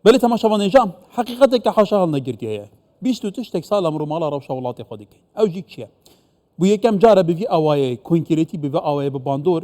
بله تماشا نجام حقیقت که حاشا هل نگرتی هیا 22 تک سال امرو مالا روشا ولات خودی کی او جی چیه بو یکم جاره بوی اوای کنکریتی بوی اوای باندور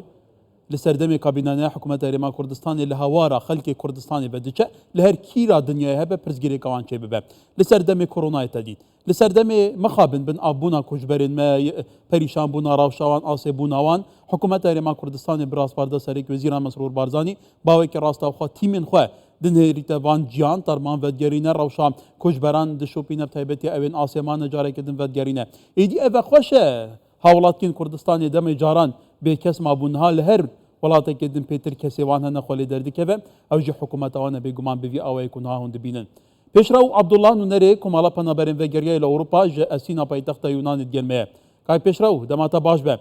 لسردم کابینه حکومت ایران کردستان لهوارا خلق کردستان بدچه لهر کیرا دنیا هبه پرزگیری کوان چه ببه لسردم کرونا تدید لسردم مخابن بن ابونا کوجبرین ما پریشان بونا راوشوان آسه بوناوان حکومت ایران کردستان براس پاردا سریک وزیر مسرور بارزانی باوی که راستا خو تیمن خو دنهریت وان جیان ترمان ودگرینه روشا کوجبران دشوپینه تایبتی اوین آسمان جاره کدن ودگرینه ایدی او خوشه حوالاتین کردستان دم جاران به کس ما بونها لهر ولاته کدن پیتر کسی وان هنه خالی دردی که اوجی حکومت آن به گمان بوی آوای کنها هند بینن پیشرو عبدالله نونری کمالا پنابرین و گریه ل اروپا ج اسینا پایتخت یونان دیگرمه کای پیشرو دماتا باش به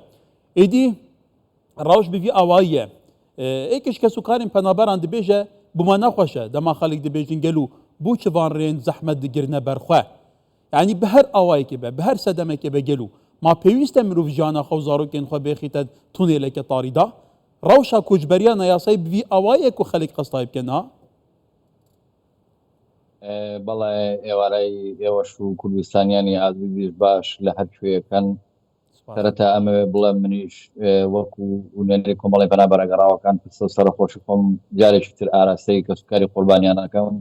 ایدی راوش بوی آوایه ایکش کسو کارین پنابران دبیجه بما نخوشه دما خالق دبیجین گلو بو چوان رین زحمت دگرنه برخواه یعنی به هر آوایی که به هر صدمه که به گلو ما پیوست مروف جانا خو زاروکین خو بخیتد تونیل که طاریدا روشا کوجبریا نیاسای بوی آوایی کو خلق قصایب کنا بەڵێ ئێوارەی ئێوەش و کوردستانیانی ئازیز باش لە هەر کوێیەکەن سەرەتا ئەمەوێ بڵێم منیش وەکو نوێنەری کۆمەڵی پەنابەرەگەڕاوەکان پرسە و سەرخۆشی خۆم جارێکی تر ئاراستەی کەسوکاری قوربانیانەکەم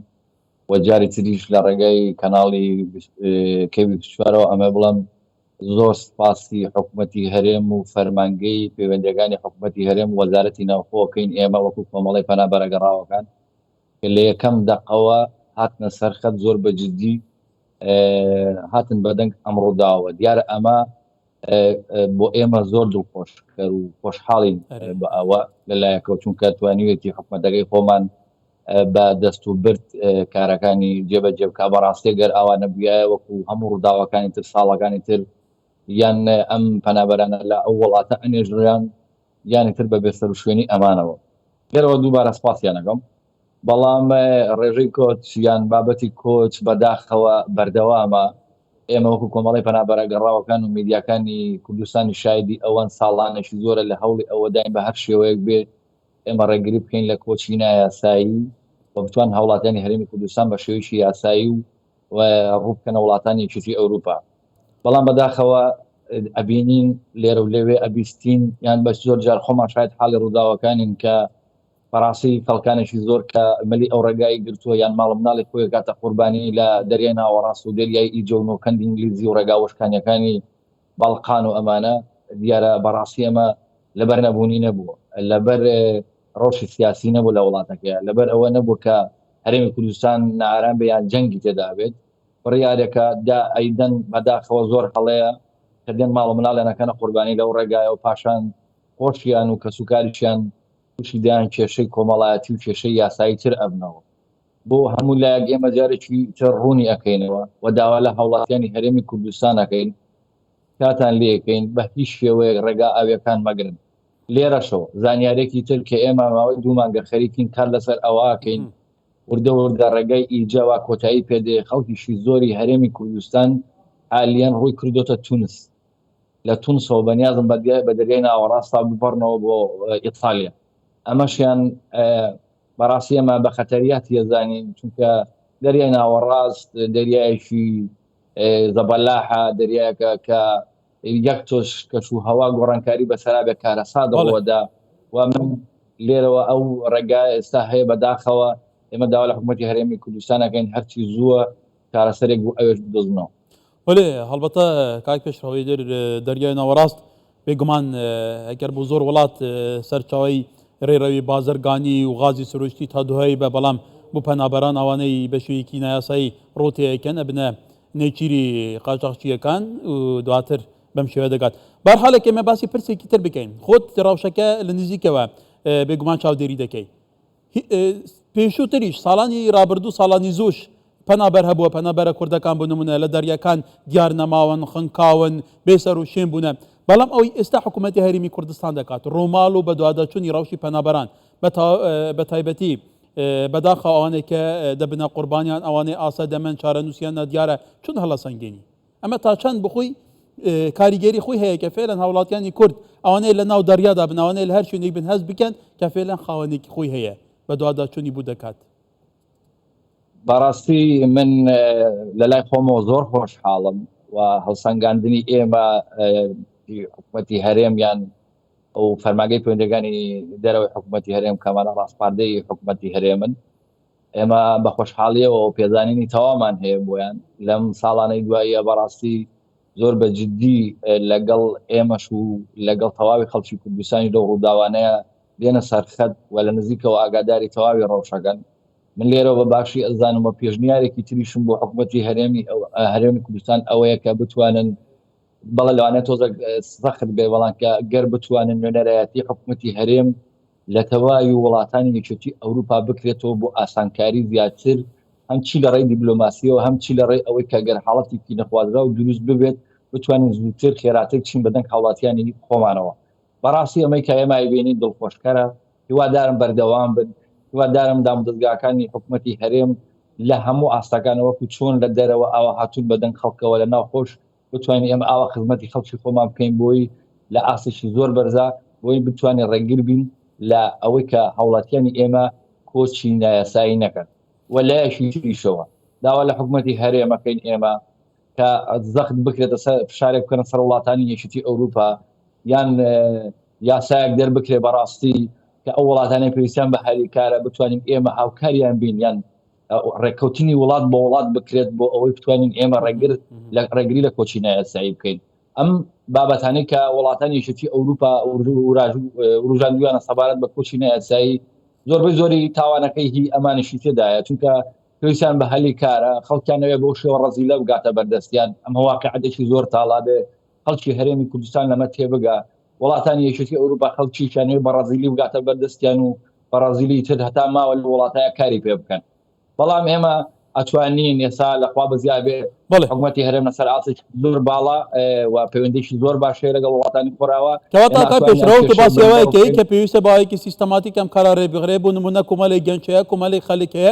و جاری تریش لە ڕێگەی کەناڵی کەوی24ەوە ئەمە بڵێم زۆر سپاسی حکوومەتی هەرێم و فەرمانگەی پەیوەندیەکانی حکوومەتی هەرێم وەزارەتی ناوخۆکەین ئێمە وەکو کۆمەڵی پەنابەرەگەڕاوەکان کە لە یەکەم دەقەوە هاتنە سەرخەت زۆر بەجددی هاتن بەدەنگ ئەمڕۆداوە دیارە ئەمە بۆ ئێمە زۆر دڵخۆشکەر و خۆشحاڵین بە ئەوە لەلایەکەوە چونکە توانیوێتی حکوومەتەکەی خۆمان بە دەست و برد کارەکانی جێبەجێ بکا بەڕاستی گەر ئەوانە بووایە وەکو هەموو ڕووداوەکانی تر ساڵەکانی تر یان ئەم پەنابەرانە لە ئەو وڵاتە ئەنێژریان یانی تر بە بێسەر و شوێنی ئەمانەوە لێرەوە دووبارە سپاسیانەکەم بەڵام ڕێژەی کۆچ یان بابەتی کۆچ بەداخەوە بەردەوامە ئێمە وەکو کۆمەڵی پەنابەرەگەڕاوەکان و میدیاکانی کوردستانی شایدی ئەوەن ساڵانێکی زۆرە لە هەوڵی ئەوە داین بە هەر شێوەیەک بێ ئێمە ڕێگری بکەین لە کۆچی نایاسایی و بتوان هەوڵاتیانی هەرێمی کوردستان بە شێوەیەکی یاسایی و ڕووبکەنە وڵاتانی یەکێتی ئەوروپا بەڵام بەداخەوە ئەبینین لێرە و لەوێ ئەبیستین یان بە زۆر جار خۆمان شاید حاڵی ڕووداوەکانین کە بەڕاستی خەڵکانێکی زۆر کە مەلی ئەو ڕێگای گرتووە یان ماڵ مناڵی خۆی کاتە قوربانی لە دەریای ناوەڕاست و دەریای ئیجە و نۆکەندی ئینگلیزی و ڕێگا وەشکانیەکانی باڵقان و ئەمانە دیارە بەڕاستی ئەمە لەبەر نەبوونی نەبووە لەبەر ڕۆژی سیاسی نەبوو لە وڵاتەکەی لەبەر ئەوە نەبوو کە هەرێمی کوردستان نائارام بێ یان جەنگی تێدا بێت بڕیارێکە دا ئەیدەن بەداخەوە زۆر هەڵەیە کە دێن ماڵ مناڵێنەکەنە قوربانی لەو ڕێگایە و پاشان خۆشیان و کەسوکاریشیان تووشی دایان کێشەی کۆمەڵایەتی و کێشەی یاسایی تر ئەبنەوە بۆ هەموو لایەک ئێمە جارێکی تر ڕوونی ئەەکەینەوە و داوا لە هەوڵاتیانی هەرێمی کوردستان ئەەکەین کاتان لێەکەین بە هیچ شێوەیەک ڕێگا ئاویەکان مەگرن لێرەشەوە زانیارێکی تر کە ئێمە ماوەی دوو مانگە خەریکین کار لەسەر ئەوەکەین وردە وردە ڕێگای ئیجاوا کۆتایی پێدێ خەڵکیشی زۆری هەرێمی کوردستان حالیان ڕووی کردوتە تونس لە تونسەوە بەنیازم بە دەریای ناوەڕاستا بپەڕنەوە بۆ ئیتالیا ئەمەشیان بەڕاستی ئەمە بە خەتەریات یەزانین چونکە دەریای ناوەڕاست دەریایەکی زەبەلاحە دەریایەکە کە یەک تۆش کەش و هەوا گۆڕانکاری بەسەرا بێ کارە سادەوەدا و من لێرەوە ئەو ڕێگا ئێستا هەیە بەداخەوە ئێمە داوا لە حکوومەتی هەرێمی کوردستانەکەین هەرچی زووە کارەسەرێک بوو ئەوێش بدۆزنەوە ولی هەڵبەتە کاک پێشڕەوەی دەریای ناوەڕاست بێگومان ئەگەر بۆ زۆر وڵات سەرچاوی ڕێڕەوی بازرگانی و غازی سروشتی تا دوای بە بەڵام بۆ پەنابەران ئەوانەی بە شێوەیەکی نایاسایی ڕۆتەیەکەن ئەبنە نێچیری قاچاقچیەکان و دواتر بەم شێوە دەگات بەرحالێک ئێمە باسی پرسێکی تر بکەین خۆت ڕەوشەکە لە نزیکەوە بێگومان چاودێری دەکەی پێشووتریش ساڵانی ڕابردوو ساڵانی زۆش پەنابەر هەبووە پەنابەرە کوردەکان بۆ نمونە لە دەریاکان دیار نەماون خنکاون بێسەر و شێن بوونە بەڵام ئەوەی ئێستا حکوومەتی هەرێمی کوردستان دەکات ڕۆماڵ و بە دواداچوونی ڕەوشی پەنابەران بە تایبەتی بەداخە ئەوانەی کە دەبنە قوربانیان ئەوانەی ئاسا دەمەن چارە نووسیانە دیارە چون هەڵە سەنگێنی ئەمە تا چەند بخۆی کاریگەری خۆی هەیە کە فێلەن هاوڵاتیانی کورد ئەوانەی لە ناو دەریادا بن ئەوانەی لە هەر شوێنێک بن هەست بکەن کە فێلەن خاوەنێکی خۆی هەیە بە دواداچوونی بوو دەکات بەڕاستی من لە لای خۆمەوە زۆر خۆشحاڵم و هەڵسەنگاندنی ئێمە حکوومەتی هەرێمیان ئەو فەرمانگەی پەیوەندیەکانی دەرەوەی حکوومەتی هەرێم کەمانە ڕاستپاردەی حکوومەتی هەرێمن ئێمە بە خۆشحاڵیەوە و پێزانینی تەوامان هەیە بۆیان لەم ساڵانەی دواییە بەڕاستی زۆر بە جددی لەگەڵ ئێمەش و لەگەڵ تەواوی خەڵکی کوردستانی لەو ڕووداوانەیە دێنە سەرخەت و لە نزیکەوە ئاگاداری تەواوی ڕەوشەکەن. من لێرە بە باشی ئەزانم و پێشنیارێکی تریشم بۆ حکوومەتی هەرێمی کوردستان ئەوەیە کە بتوانن بەڵێ لەوانێت تۆزە سەخت بێ بەڵام کە گەر بتوانن نوێنەرایەتی حکوومەتی هەرێم لە تەواوی وڵاتانی یەکێتی ئەوروپا بکرێتەوە بۆ ئاسانکاری زیاتر هەمچی لە ڕێی دیبلۆماسیەوە هەمچی لە ڕێی ئەوەی کە گەر حاڵەتێکی نەخوازرا و دروست ببێت بتوانین زووتر خێراتر چین بەدەنگ هاوڵاتیانی خۆمانەوە. بەڕاستی ئەمەی کە ئێمە ئەیبینین دڵخۆشکەرە، هیوادارم بەردەوام بن، هیوادارم دامدەستگاکانی حکوومەتی هەرێم لە هەموو ئاستەکانەوەکو چۆن لە دەرەوە ئاوا هاتوون بەدەنگ خەڵکەوە لە ناوخۆش بتوانین ئێمە ئاوا خزمەتی خەڵکی خۆمان بکەین بۆی لە ئاسێکی زۆر بەرزە بۆی بتوانین ڕێگیر بین لە ئەوەی کە هاوڵاتیانی ئێمە کۆچی نایاسایی نەکەن. وەلایەکی تریشەوە داوا لە حکوومەتی هەرێمەکەین ئێمە کە زەخت بکرێتە فشارێک بکەنە سەر وڵاتانی یەکێتی ئەوروپا یان یاسایەک دەربکرێ بەڕاستی کە ئەو وڵاتانی پێویستیان بە هەریکارە بتوانین ئێمە هاوکاریان بین یان ڕێککەوتنی وڵات بە وڵات بکرێت بۆ ئەوەی بتوانین ئێمە ڕێگری لە کۆچی نایاسایی بکەین. ئەم بابەتانەی کە وڵاتانی یەکێتی ئەوروپا ڕوژاندویانە سەبارەت بە کۆچی نایاسایی زۆربەی زۆری تاوانەکەی هی ئەمانشی تێدایە چونکە پێویستیان بە هەلی کارە خەڵکیانەوێ بۆ شێوە ڕەزیلە بگاتە بەردەستیان ئەم واقعەتێکی زۆر تاڵا بێ خەڵکی هەرێمی کوردستان لەمە تێبگا وڵاتانی یەکێتی ئەوروپا خەڵکیشانەوێ بە ڕەزیلی بگاتە بەردەستیان و بە ڕەزیلی تر هەتا ماوە لە وڵاتایە کاری پێ بکەن. بەڵام ئێمە ئەتوانین ئێستا لەخوا بەزیاد بێ حکوومەتی هەرێم لەسەر ئاسێکی زۆر باڵا و پەیوەندیشی زۆر باشەیە لەگەڵ وڵاتانی خۆراوە کەواتە کە پێشڕەوت باسیەوەیەکەی کە پێویستە باوەیەکی سیستەماتیک ئەم کارە ڕێبگرێ بۆ نمونە کۆمەڵی گەنجەیە کۆمەڵی خەڵکەیە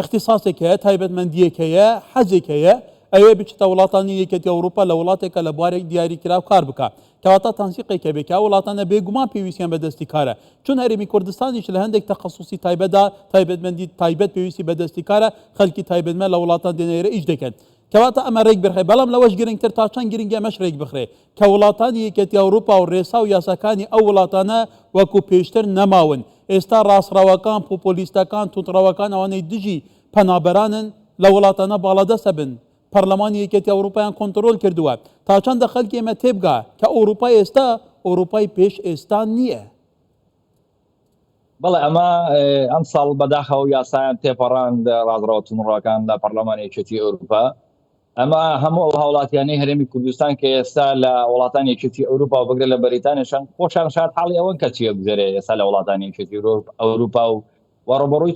اختصاصێک هەیە تایبەتمەندیەک هەیە حەزێک هەیە ئەوێ بچێتە وڵاتانی یەکێتی ئەوروپا لە وڵاتێکە لە بوارێک دیاریکراو کار بکە کەواتە تەنسیقێکە بێکە وڵاتانە بێگومان پێویستیان بەدەستی کارە چون هەرێمی کوردستانیش لە هەندێک تەخەسوسی تایبەتدا تایبەتمەندی تایبەت پێویستی بەدەستی کارە خەڵکی تایبەتمەند لە وڵاتان دێنەرە ئیش دەکەن کەواتە ئەمە ڕێک بخرێ بەڵام لەوەش گرنگتر تا چەند گرنگی ئەمەش ڕێک بخرێ کە وڵاتانی یەکێتی ئەوروپا و ڕێسا و یاساکانی ئەو وڵاتانە وەکو پێشتر نەماون ئێستا ڕاستڕەوەکان پۆپۆلیستەکان تووتڕەوەکان ئەوانەی دژی پەنابەرانن لە وڵاتانە باڵادەستە بن پەرلەمانی یەکێتی ئەوروپایان کۆنتڕۆل کردووە تا چەندە خەڵکی ئێمە تێبگا کە ئەوروپای ئێستا ئەوروپای پێش ئێستا نییە. بەڵێ ئەمە ئەم ساڵ بەداخەوە یاسایان تێپەڕان ڕازڕەوەتنڕەکان لە پەرلەمانی یەکێتی ئەوروپا ئەمە هەموو ئەو هاوڵاتیانەی هەرێمی کوردستان کە ئێستا لە وڵاتانی یەکێتی ئەوروپا و بگرێت لە بەریتانیشان خۆشان شاد حاڵی ئەوەن کە چیە بگزێرێ ئێستا لە وڵاتانی یەکێتی ئەوروپا و وەڕۆبەڕووی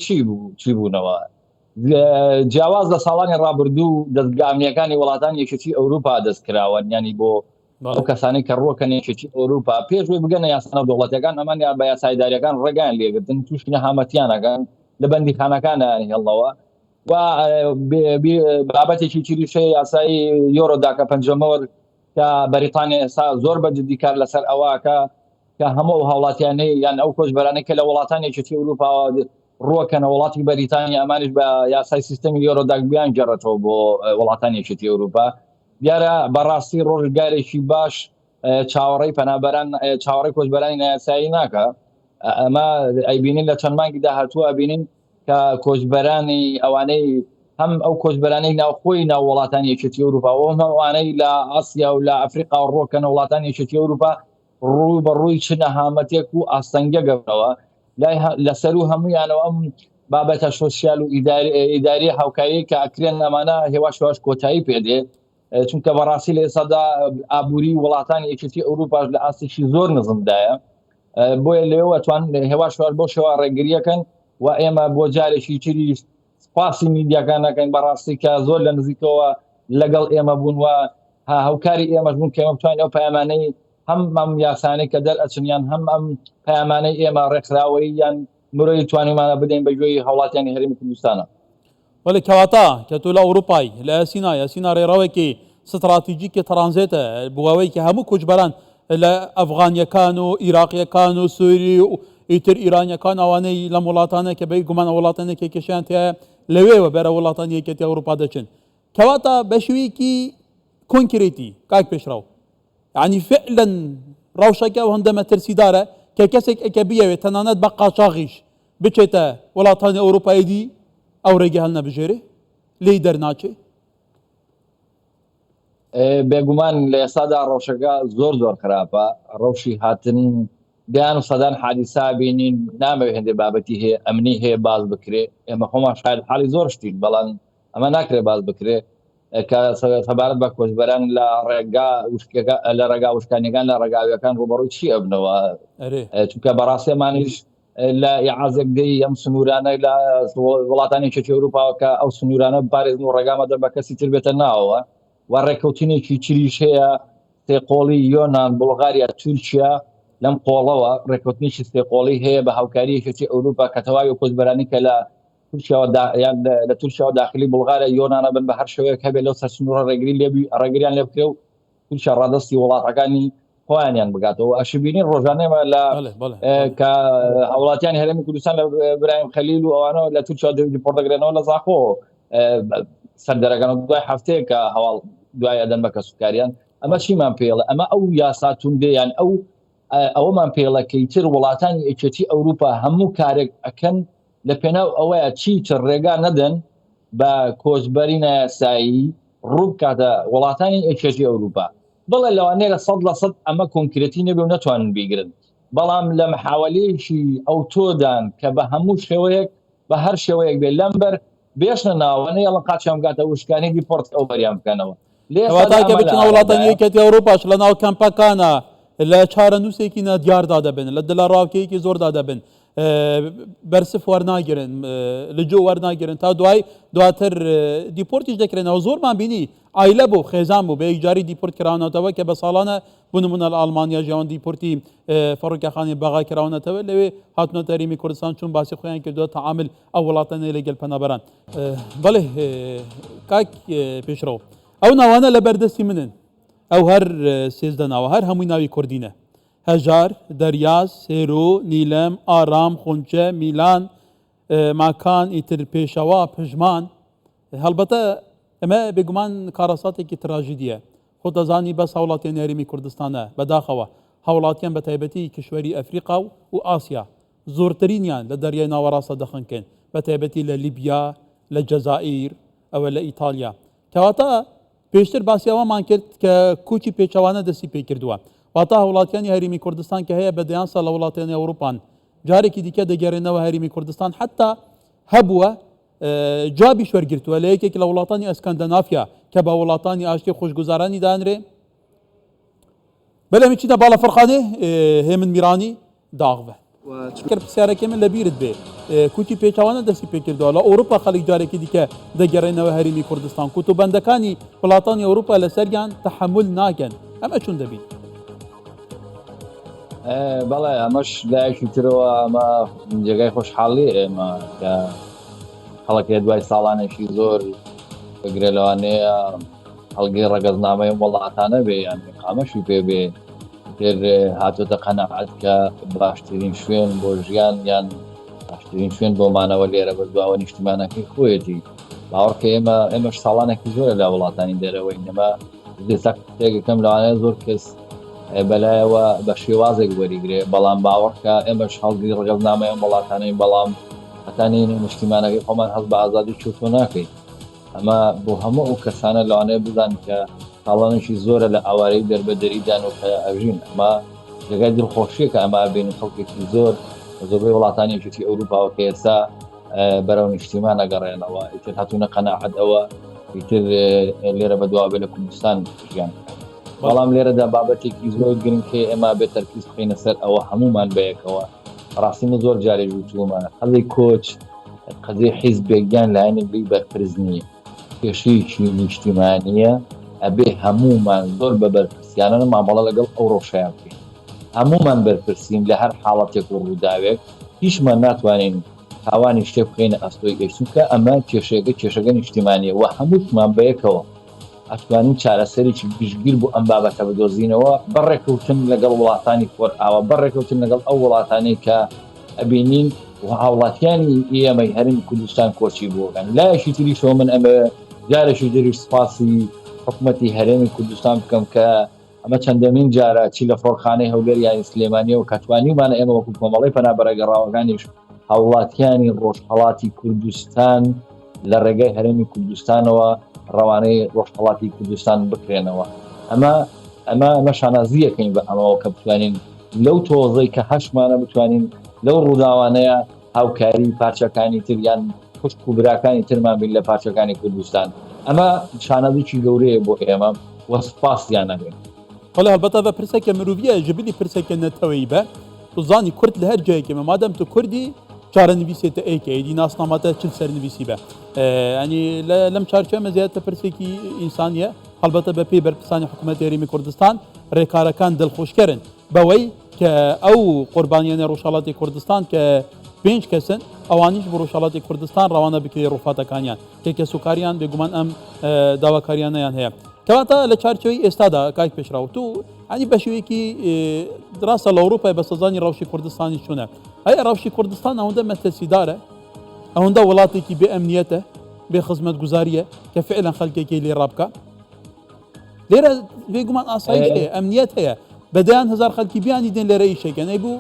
چی بوونەوە جیاواز لە ساڵانی ڕابردوو دەستگامیەکانی وڵاتانی یەکێتی ئەوروپا دەستکراوە ینی بۆ ئەو کەسانی کە ڕۆکەن یەکێتی ئەوروپا پێشوێ بگەنە یاسانە دەوڵەتەکان ئەمانیان بە یاسایداریەکان ڕێگان لێگرتن تووشی نەهامەتیانەکان لە بەندی خانەکانیان هێڵەوە و بابەتێکی تریشەیە یاسایی یۆرۆداکە پەنجەمەوە کە بەریتانیا ئێستا زۆر بەجددی کار لەسەر ئەوەکە کە هەموو هاوڵاتیانەی یان ئەو کۆچبەرانەی کە لە وڵاتانی یەکێتی ئەوروپا ڕۆکەنە وڵاتی بەریتانیا ئەمانش بە یاسای سیستەمی یۆرۆداک بیان گەڕێتەوە بۆ وڵاتانی یەکێتی ئەوروپا دیارە بەڕاستی ڕۆژگارێکی باش چاوەڕێی پەنابەران چاوەڕێی کۆچبەرانی نایاسایی ناکە ئەمە ئەیبینین لە چەند مانگی داهاتووە ئەبینین کە کۆچبەرانی ئەوانەی هەم ئەو کۆچبەرانەی ناوخۆی ناو وڵاتانی یەکێتی ئەوروپا و ئەوانەی لە ئاسیا و لە ئەفریقا و ڕۆکەنە وڵاتانی یەکێتی ئەوروپا ڕووی بەڕووی چ نەهامەتێک و ئاستەنگە گەورەوە لەسەر و هەمویانەوە ئەم بابەتە سۆسیال و ئیداری هاوکاری کە ئەکرێن ئەمانە هێواش کۆتایی پێدێ چونکە بەڕاستی لە ئێستادا ئابووری وڵاتانی یەکێتی ئەوروپاش لە ئاستێکی زۆر نزمدایە بۆیە لێەوە توان هێواش بۆ شێوە ڕێگریەکەن و ئێمە بۆ جارێکی تری سپاسی میدیاکانەکەین بەڕاستی کە زۆر لە نزیکەوە لەگەڵ ئێمە بوون و هاوکاری ئێمەش بوون کە ئێمە بتوانین ئەو پەیامانەی هەم ئەم یاسانەی کە دەرئەچنیان هەم ئەم پەیامانەی ئێمە ڕێکخراوەی یان مرۆی توانیمانە بدەین بەگوێی هاوڵاتیانی هەرێمی کوردستانە. وەلی کەواتە کە تۆ لە ئەوروپای لە یاسینا ڕێڕەوێکی ستراتیجیکی ترانزیتە بۆ ئەوەی کە هەموو کوچبەران لە ئەفغانیەکان و عێراقیەکان و سووری و ئیتر ئیرانیەکان ئەوانەی لەم وڵاتانە کە بەی گومان وڵاتانێکی کێشیان تایە لەوێوە بەرە وڵاتانی یەکێتی ئەوروپا دەچن کەواتە بە شێوەیەکی کۆنکرێتی کاک پێشراو یعنی فعلا ڕەوشەکە و هەندە مەترسیدارە کە کەسێک ئەکە بیەوێت تەنانەت بە قاچاغیش بچێتە وڵاتانی ئەوروپای دی ئەو ڕێگە هەڵ نەبژێرێ لێی دەرناچێ بێگومان لە ئێستادا ڕەوشەکە زۆر خراپە ڕەوشی هاتن دیان و سەدان حادیسا بینین نامەوێت هەندێک بابەتی هەیە ئەمنی هەیە باز بکرێ ئێمە خۆمان شاید حاڵی زۆر شتین بەڵام ئەمە ناکرێت باز بکرێ کە سەبارەت بە کۆچبەران لە ڕێگا لە ڕێگا وشکانیەکان لە ڕێگاویەکان ڕوبەڕووی چی ئەبنەوە چونکە بەڕاستیمانیش لە عازێکدەی ئەم سنوورانە لە وڵاتانی چێتی ئەوروپاوە کە ئەو سنوورانە بپارێزن و ڕێگامەدە بە کەسی تر بێتە ناوەوە و ڕێکەوتنێکی چریش هەیە سێقۆڵی یۆنان بڵغاریا تورکیا لەم قۆڵەوە ڕێکەوتنیشی سێقۆڵی هەیە بە هاوکاریەکی ئەوروپا کە تەواوی کۆچبەرانی کە لە لە تورکیاوە داخلی بڵغارە یۆنانە بن بە هەر شێوەیەک هەبێت لەو سەر سنوورە ڕێگریان لێ بکرێ و تورکیا ڕادستی وڵاتەکانی خۆیانیان بگاتەوە ئەشبینین ڕۆژانەمە لە کە هاوڵاتیانی هەرێمی کوردستان لە برایم خەلیل و ئەوانە لە تورکیا دیپۆرتەگرێنەوە لە زاخۆ سەردەرەکان دوای هەفتەیە کە هەواڵ دوای ئەدەن بە کەسوکاریان ئەمە چیمان پێڵە ئەمە ئەو یاساتوندەیان ئەوەمان پێڵەکەی تر وڵاتانی یەکێتی ئەوروپا هەموو کارێک ئەکەن لە پێناو ئەوەیە چیتر ڕێگا نەدەن بە کۆچبەری نایاسایی ڕوو کاتە وڵاتانی یەکێتی ئەوروپا بڵێ لەوانەیە لە 100% ئەمە کۆنکرێتی نەبێ و نەتوانن بیگرن بەڵام لە محاولەیەکی ئەو تۆدان کە بە هەموو شێوەیەک بە هەر شێوەیەک بێ لەمبەر بێشنە ناوانەیە لە قاچیان بگاتە وشکانی دیپۆرت ئەو بەریان بکەنەوە کەواتە بچنە وڵاتانی یەکێتی ئەوروپاش لە ناو کەمپەکانە لە چارە نووسێکی دیاردا دەبن لە دلە ڕاوکەیەکی زۆردا دەبن بەرسف وەرناگرن لە جۆ وەرناگرن تا دواتر دیپۆرتیش دەکرێنەوە زۆرمان بینی ئایلە بوو خێزان بوو بە یەکجاری دیپۆرت کراونەتەوە کە بە ساڵانە بنمونە لە ئەڵمانیا ژیان دیپۆرتی فەڕۆکیخانی بەغا کراونەتەوە لەوێ هاتنۆ تەریمی کوردستان چون باسی خۆیان کردووە تەعامل ئەو وڵاتانە لەگەڵ پەنابەران بەڵێ کاک پێشڕەو ئەو ناوانە لە بەردەستی منن ئەو هەر سێزدە ناوە هەر هەمووی ناوی کوردینە هەژار دەریاز سێرۆ نیلەم ئارام خونچە میلان ماکان ئیتر پێشەوە پژمان هەڵبەتە ئەمە بێگومان کارەساتێکی تراژیدیە خۆ دەزانی بەس هاوڵاتیان یاریمی کوردستانە بەداخەوە هاوڵاتیان بە تایبەتی کشوەری ئەفریقا و ئاسیا زۆرترینیان لە دەریای ناوەڕاستە دەخنکەن بە تایبەتی لە لیبیا لە جەزائیر ئەوە لە ئیتالیا کەواتە پێشتر باسیەوەمان کرد کە کوچی پێچەوانە دەستی پێ کردووە واتە هاوڵاتیانی هەرێمی کوردستان کە هەیە بە دەیان ساڵ لە وڵاتانی ئەوروپان جارێکی دیکە دەگەڕێنەوە هەرێمی کوردستان حتا هەبووە جوابی شوەرگرتووە لە یەکێک لە وڵاتانی ئەسکەندەنافیا کە بە وڵاتانی ئاشتی خۆشگوزارانی دانرێ بەلەمی چیتە باڵە فەرخانێ هێمن میرانی داغبە کر پرسیارەکەی من لەبیرت بێ کوتی پێچەوانە دەستی پێ کردەوە لە ئەوروپا خەڵک جارێکی دیکە دەگەڕێنەوە هەرێمی کوردستان کوتوبەندەکانی وڵاتانی ئەوروپا لەسەریان تەحمل ناکەن ئەمە چون دەبین بەڵێ ئەمەش لایەکی ترەوە ئەمە جێگای خۆشحاڵی ئێمە کە خەڵکی دوای ساڵانێکی زۆر بگرێ لەوانەیە هەڵگەی ڕەگەزنامەی وڵاتانە بێ یان ئەمەشی پێ بێ تر هاتوۆتە قەنەعەت کە باشترین شوێن بۆ ژیان یان باشترین شوێن بۆمانەوە لێرە بەردواوە نیشتیمانەکەی خۆیەتی باوەڕکە ئێمەش ساڵانێکی زۆرە لە وڵاتانی دەرەوەی نەما دێسەکەم لەوانەیە زۆر کەس بەلایەوە بە شێوازێک وەریگرێ بەڵام باوەڕکە ئێمەش هەڵگری ڕەگەزنامەیە وڵاتانەی بەڵام هەتانی نیشتیمانەکەی خۆمان هەست بە ئازادی چوتۆ ناکەین ئەمە بۆ هەموو ئەو کەسانە لەوانەیە بزان کە ساڵانێکی زۆرە لە ئاوارەی دەربەدەریدان و ئەژین ئەمە جێگای دڵخۆشیە کە ئەمە بینی خەڵکێکی زۆر زۆربەی وڵاتانی یەکێتی ئەوروپاوە کە ئێستا بەرەو نیشتیمان ئەگەڕێنەوە ئیتر هاتوونە قەناعەت ئەوە ئیتر لێرە بەدوا بێ لە کوردستان ژیان بەڵام لێرەدا بابەتێکی زۆر گرنگکە ئێمە بێت تەرکیز بخینە سەر ئەوە هەمومان بەیەکەوە ڕاستیمە زۆر جارێ وتوومە هەڵی کۆچ قەزەی حیزبێکیان لایەنێکی بەرپرس نییە کێشەیەکی نیشتیمانیە ئەبێ هەمومان زۆر بە بەرپرسیانە مامەڵە لەگەڵ ئەو ڕۆژەیان بکەین هەمومان بەرپرسین لە هەر حاڵەتێک و ڕووداوێک هیچمان ناتوانین تاوانی شتێ بخینە ئەستۆی گەیشتونکە ئەمە کێشەکە نیشتیمانیە و هەمووتمان بەیەکەوە ئەتوانین چارەسەرێکی گشتگیر بۆ ئەم بابەتە بدۆزینەوە بەڕێکەوتن لەگەڵ وڵاتانی خۆرئاوە بەڕێکەوتن لەگەڵ ئەو وڵاتانەی کە ئەبینین و هاوڵاتیانی ئێمەی هەرێمی کوردستان کۆچی بووەکەن لایەکی تریشەوە من ئەمە جارێکی دەریش سپاسی حکوومەتی هەرێمی کوردستان بکەم کە ئەمە چەندەمین جارە چی لە فڕۆکخانەی هەولێریانی سلێمانی و کەتوانیمانە ئێمە وەکو کۆمەڵی پەنابەرە گەڕاوەکانیش هاوڵاتیانی ڕۆژهەڵاتی کوردستان لە ڕێگەی هەرێمی کوردستانەوە ڕەوانەی ڕۆژهەڵاتی کوردستان بکرێنەوە ئەمە شانازیەکەین بە ئەمەوە کە بتوانین لەو تۆزەی کە هەشمانە بتوانین لەو ڕووداوانەیە هاوکاری پارچەکانی تریان خوشک و براکانی ترمان بین لە پارچەکانی کوردستان ئەمە شانازیی گەورەیە بۆ ئێمە وەسپاسیان نەبێت بەڵێ هەڵبەتە بە پرسێکە مرۆڤیە ژبلی پرسێکە نەتەوەی بە توزانی کورد لە هەر جایەکەمە مادەم تو کوردی چارە نویسێتە ئەیکەیدی ناسناماتە چل سەر نویسی بە ینی لەم چارچێمە زیاتر پرسێکی ئینسانیە هەڵبەتە بە پێی بەرپرسانی حکوومەتی هەرێمی کوردستان ڕێکارەکان دڵخۆشکەرن بەوەی کە ئەو قوربانیانە ڕۆژهەڵاتی کوردستان کە 5 کەسن ئەوانیش بۆ ڕۆژهەڵاتی کوردستان ڕەوانە بکرێ ڕووفاتەکانیان تێکە سوکاریان بێگومان ئەم داواکاریانیان هەیە کەواتە لە چارچەوەی ئێستادا کاک پێشراوە تو ئەنی بە شێوەیەکی دراستە لە ئەوروپای بە سەزانی ڕەوشی کوردستانی چوونە ئەیە ڕەوشی کوردستان ئەوەندە مەترسیدارە ئەوەندە وڵاتێکی بێ ئەمنیەتە بێ خزمەت گوزاریە کە فعلا خەڵکێکی لێ ڕابکە لێرە بێگومان ئاسایش هەیە ئەمنیەت هەیە بەدەیان هزار خەڵکی بیانی دێن لێرە ئیشێکە نەیبوو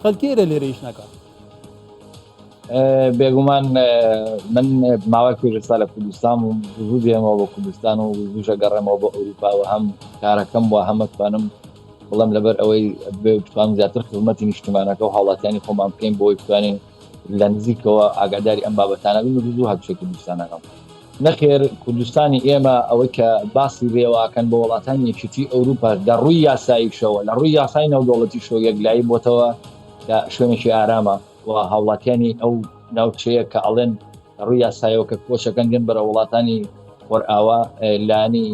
خەڵکێرە لێرە ئیش ناکات بێگومان من ماوەی پێشستا لە کوردستان و زوو دێمەوە بۆ کوردستان و زووشە گەڕێمەوە بۆ ئەوروپا و هەم کارەکەم بۆ هەمە توانم بڵم لەبەر ئەوەی بتوانم زیاتر خزمەتی نیشتیمانەکە و هاوڵاتیانی خۆمان بکەین بۆی بتوانین لە نزیکەوە ئاگاداری ئەم بابەتانە بین و زوو هەڵبژێ کوردستانەکەم نەخێر کوردستانی ئێمە ئەوەی کە باسی رێواکەن بە وڵاتانی یەکێتی ئەوروپا لە ڕووی یاساییشەوە لە ڕووی یاسای ناودەوڵەتیشەوە یەکلایی بۆتەوە کە شوێنێکی ئارامە و هاوڵاتیانی ئەو ناوچەیە کە ئەڵێن ڕووی یاسایەوە کە کۆچەکەن گەن بەرە وڵاتانی وەرئاوا لانی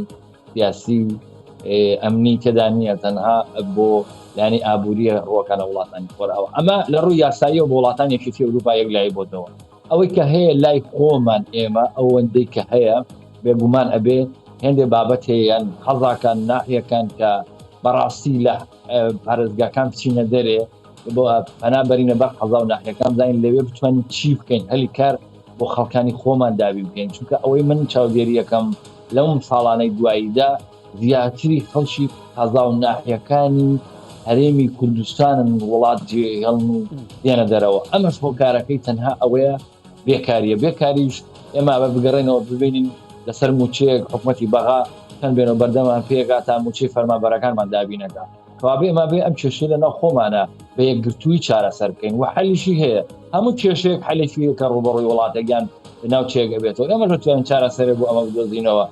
سیاسی ئەمنی تێدا نییە تەنها بۆ لانی ئابووریە ڕۆکانە وڵاتانی وەرئاوا ئەمە لە ڕووی یاساییەوە بۆ وڵاتانی یەکێتی ئەوروپا یەکلایی بۆتەوە ئەوەی کە هەیە لای خۆمان ئێمە ئەوەندەی کە هەیە بێگومان ئەبێ هێندێ بابەت هەیەیان حەزاکان ناحیەکان کە بەڕاستی لە پارێزگاکان بچینە دەرێ بۆ پەنابەرینە بەر حەزا و ناحیەکان بزانین لەوێ بتوانین چی بکەین هەلی کار بۆ خەڵکانی خۆمان دابی بکەین چونکە ئەوەی من چاودێری یەکەم لەم ساڵانەی دواییدا زیاتری خەڵکی حەزا و ناحیەکانی هەرێمی کوردستانن وڵات جێهێڵن و دێنە دەرەوە ئەمەش بۆ کارەکەی تەنها ئەوەیە بێکاریش ئێمە بە بگەڕێنەوە ببینین لەسەر موچەیەک حکومەتی بەغا چەند بێنەوە بەردەمان پێگا تا موچەی فەرمانبەرەکانمان دابینەکە کەوابێ ئێمە بێ ئەم کێشەیە لەناو خۆمانە بە یەکگرتووی چارەسەر بکەین و حەلیشی هەیە هەموو کێشەیەک حەلێکی کە ڕوبەڕووی وڵاتەکان ناو چێگە بێتەوە ئێمە دەتوانین چارەسەرێ بۆ ئەمە بدۆزینەوە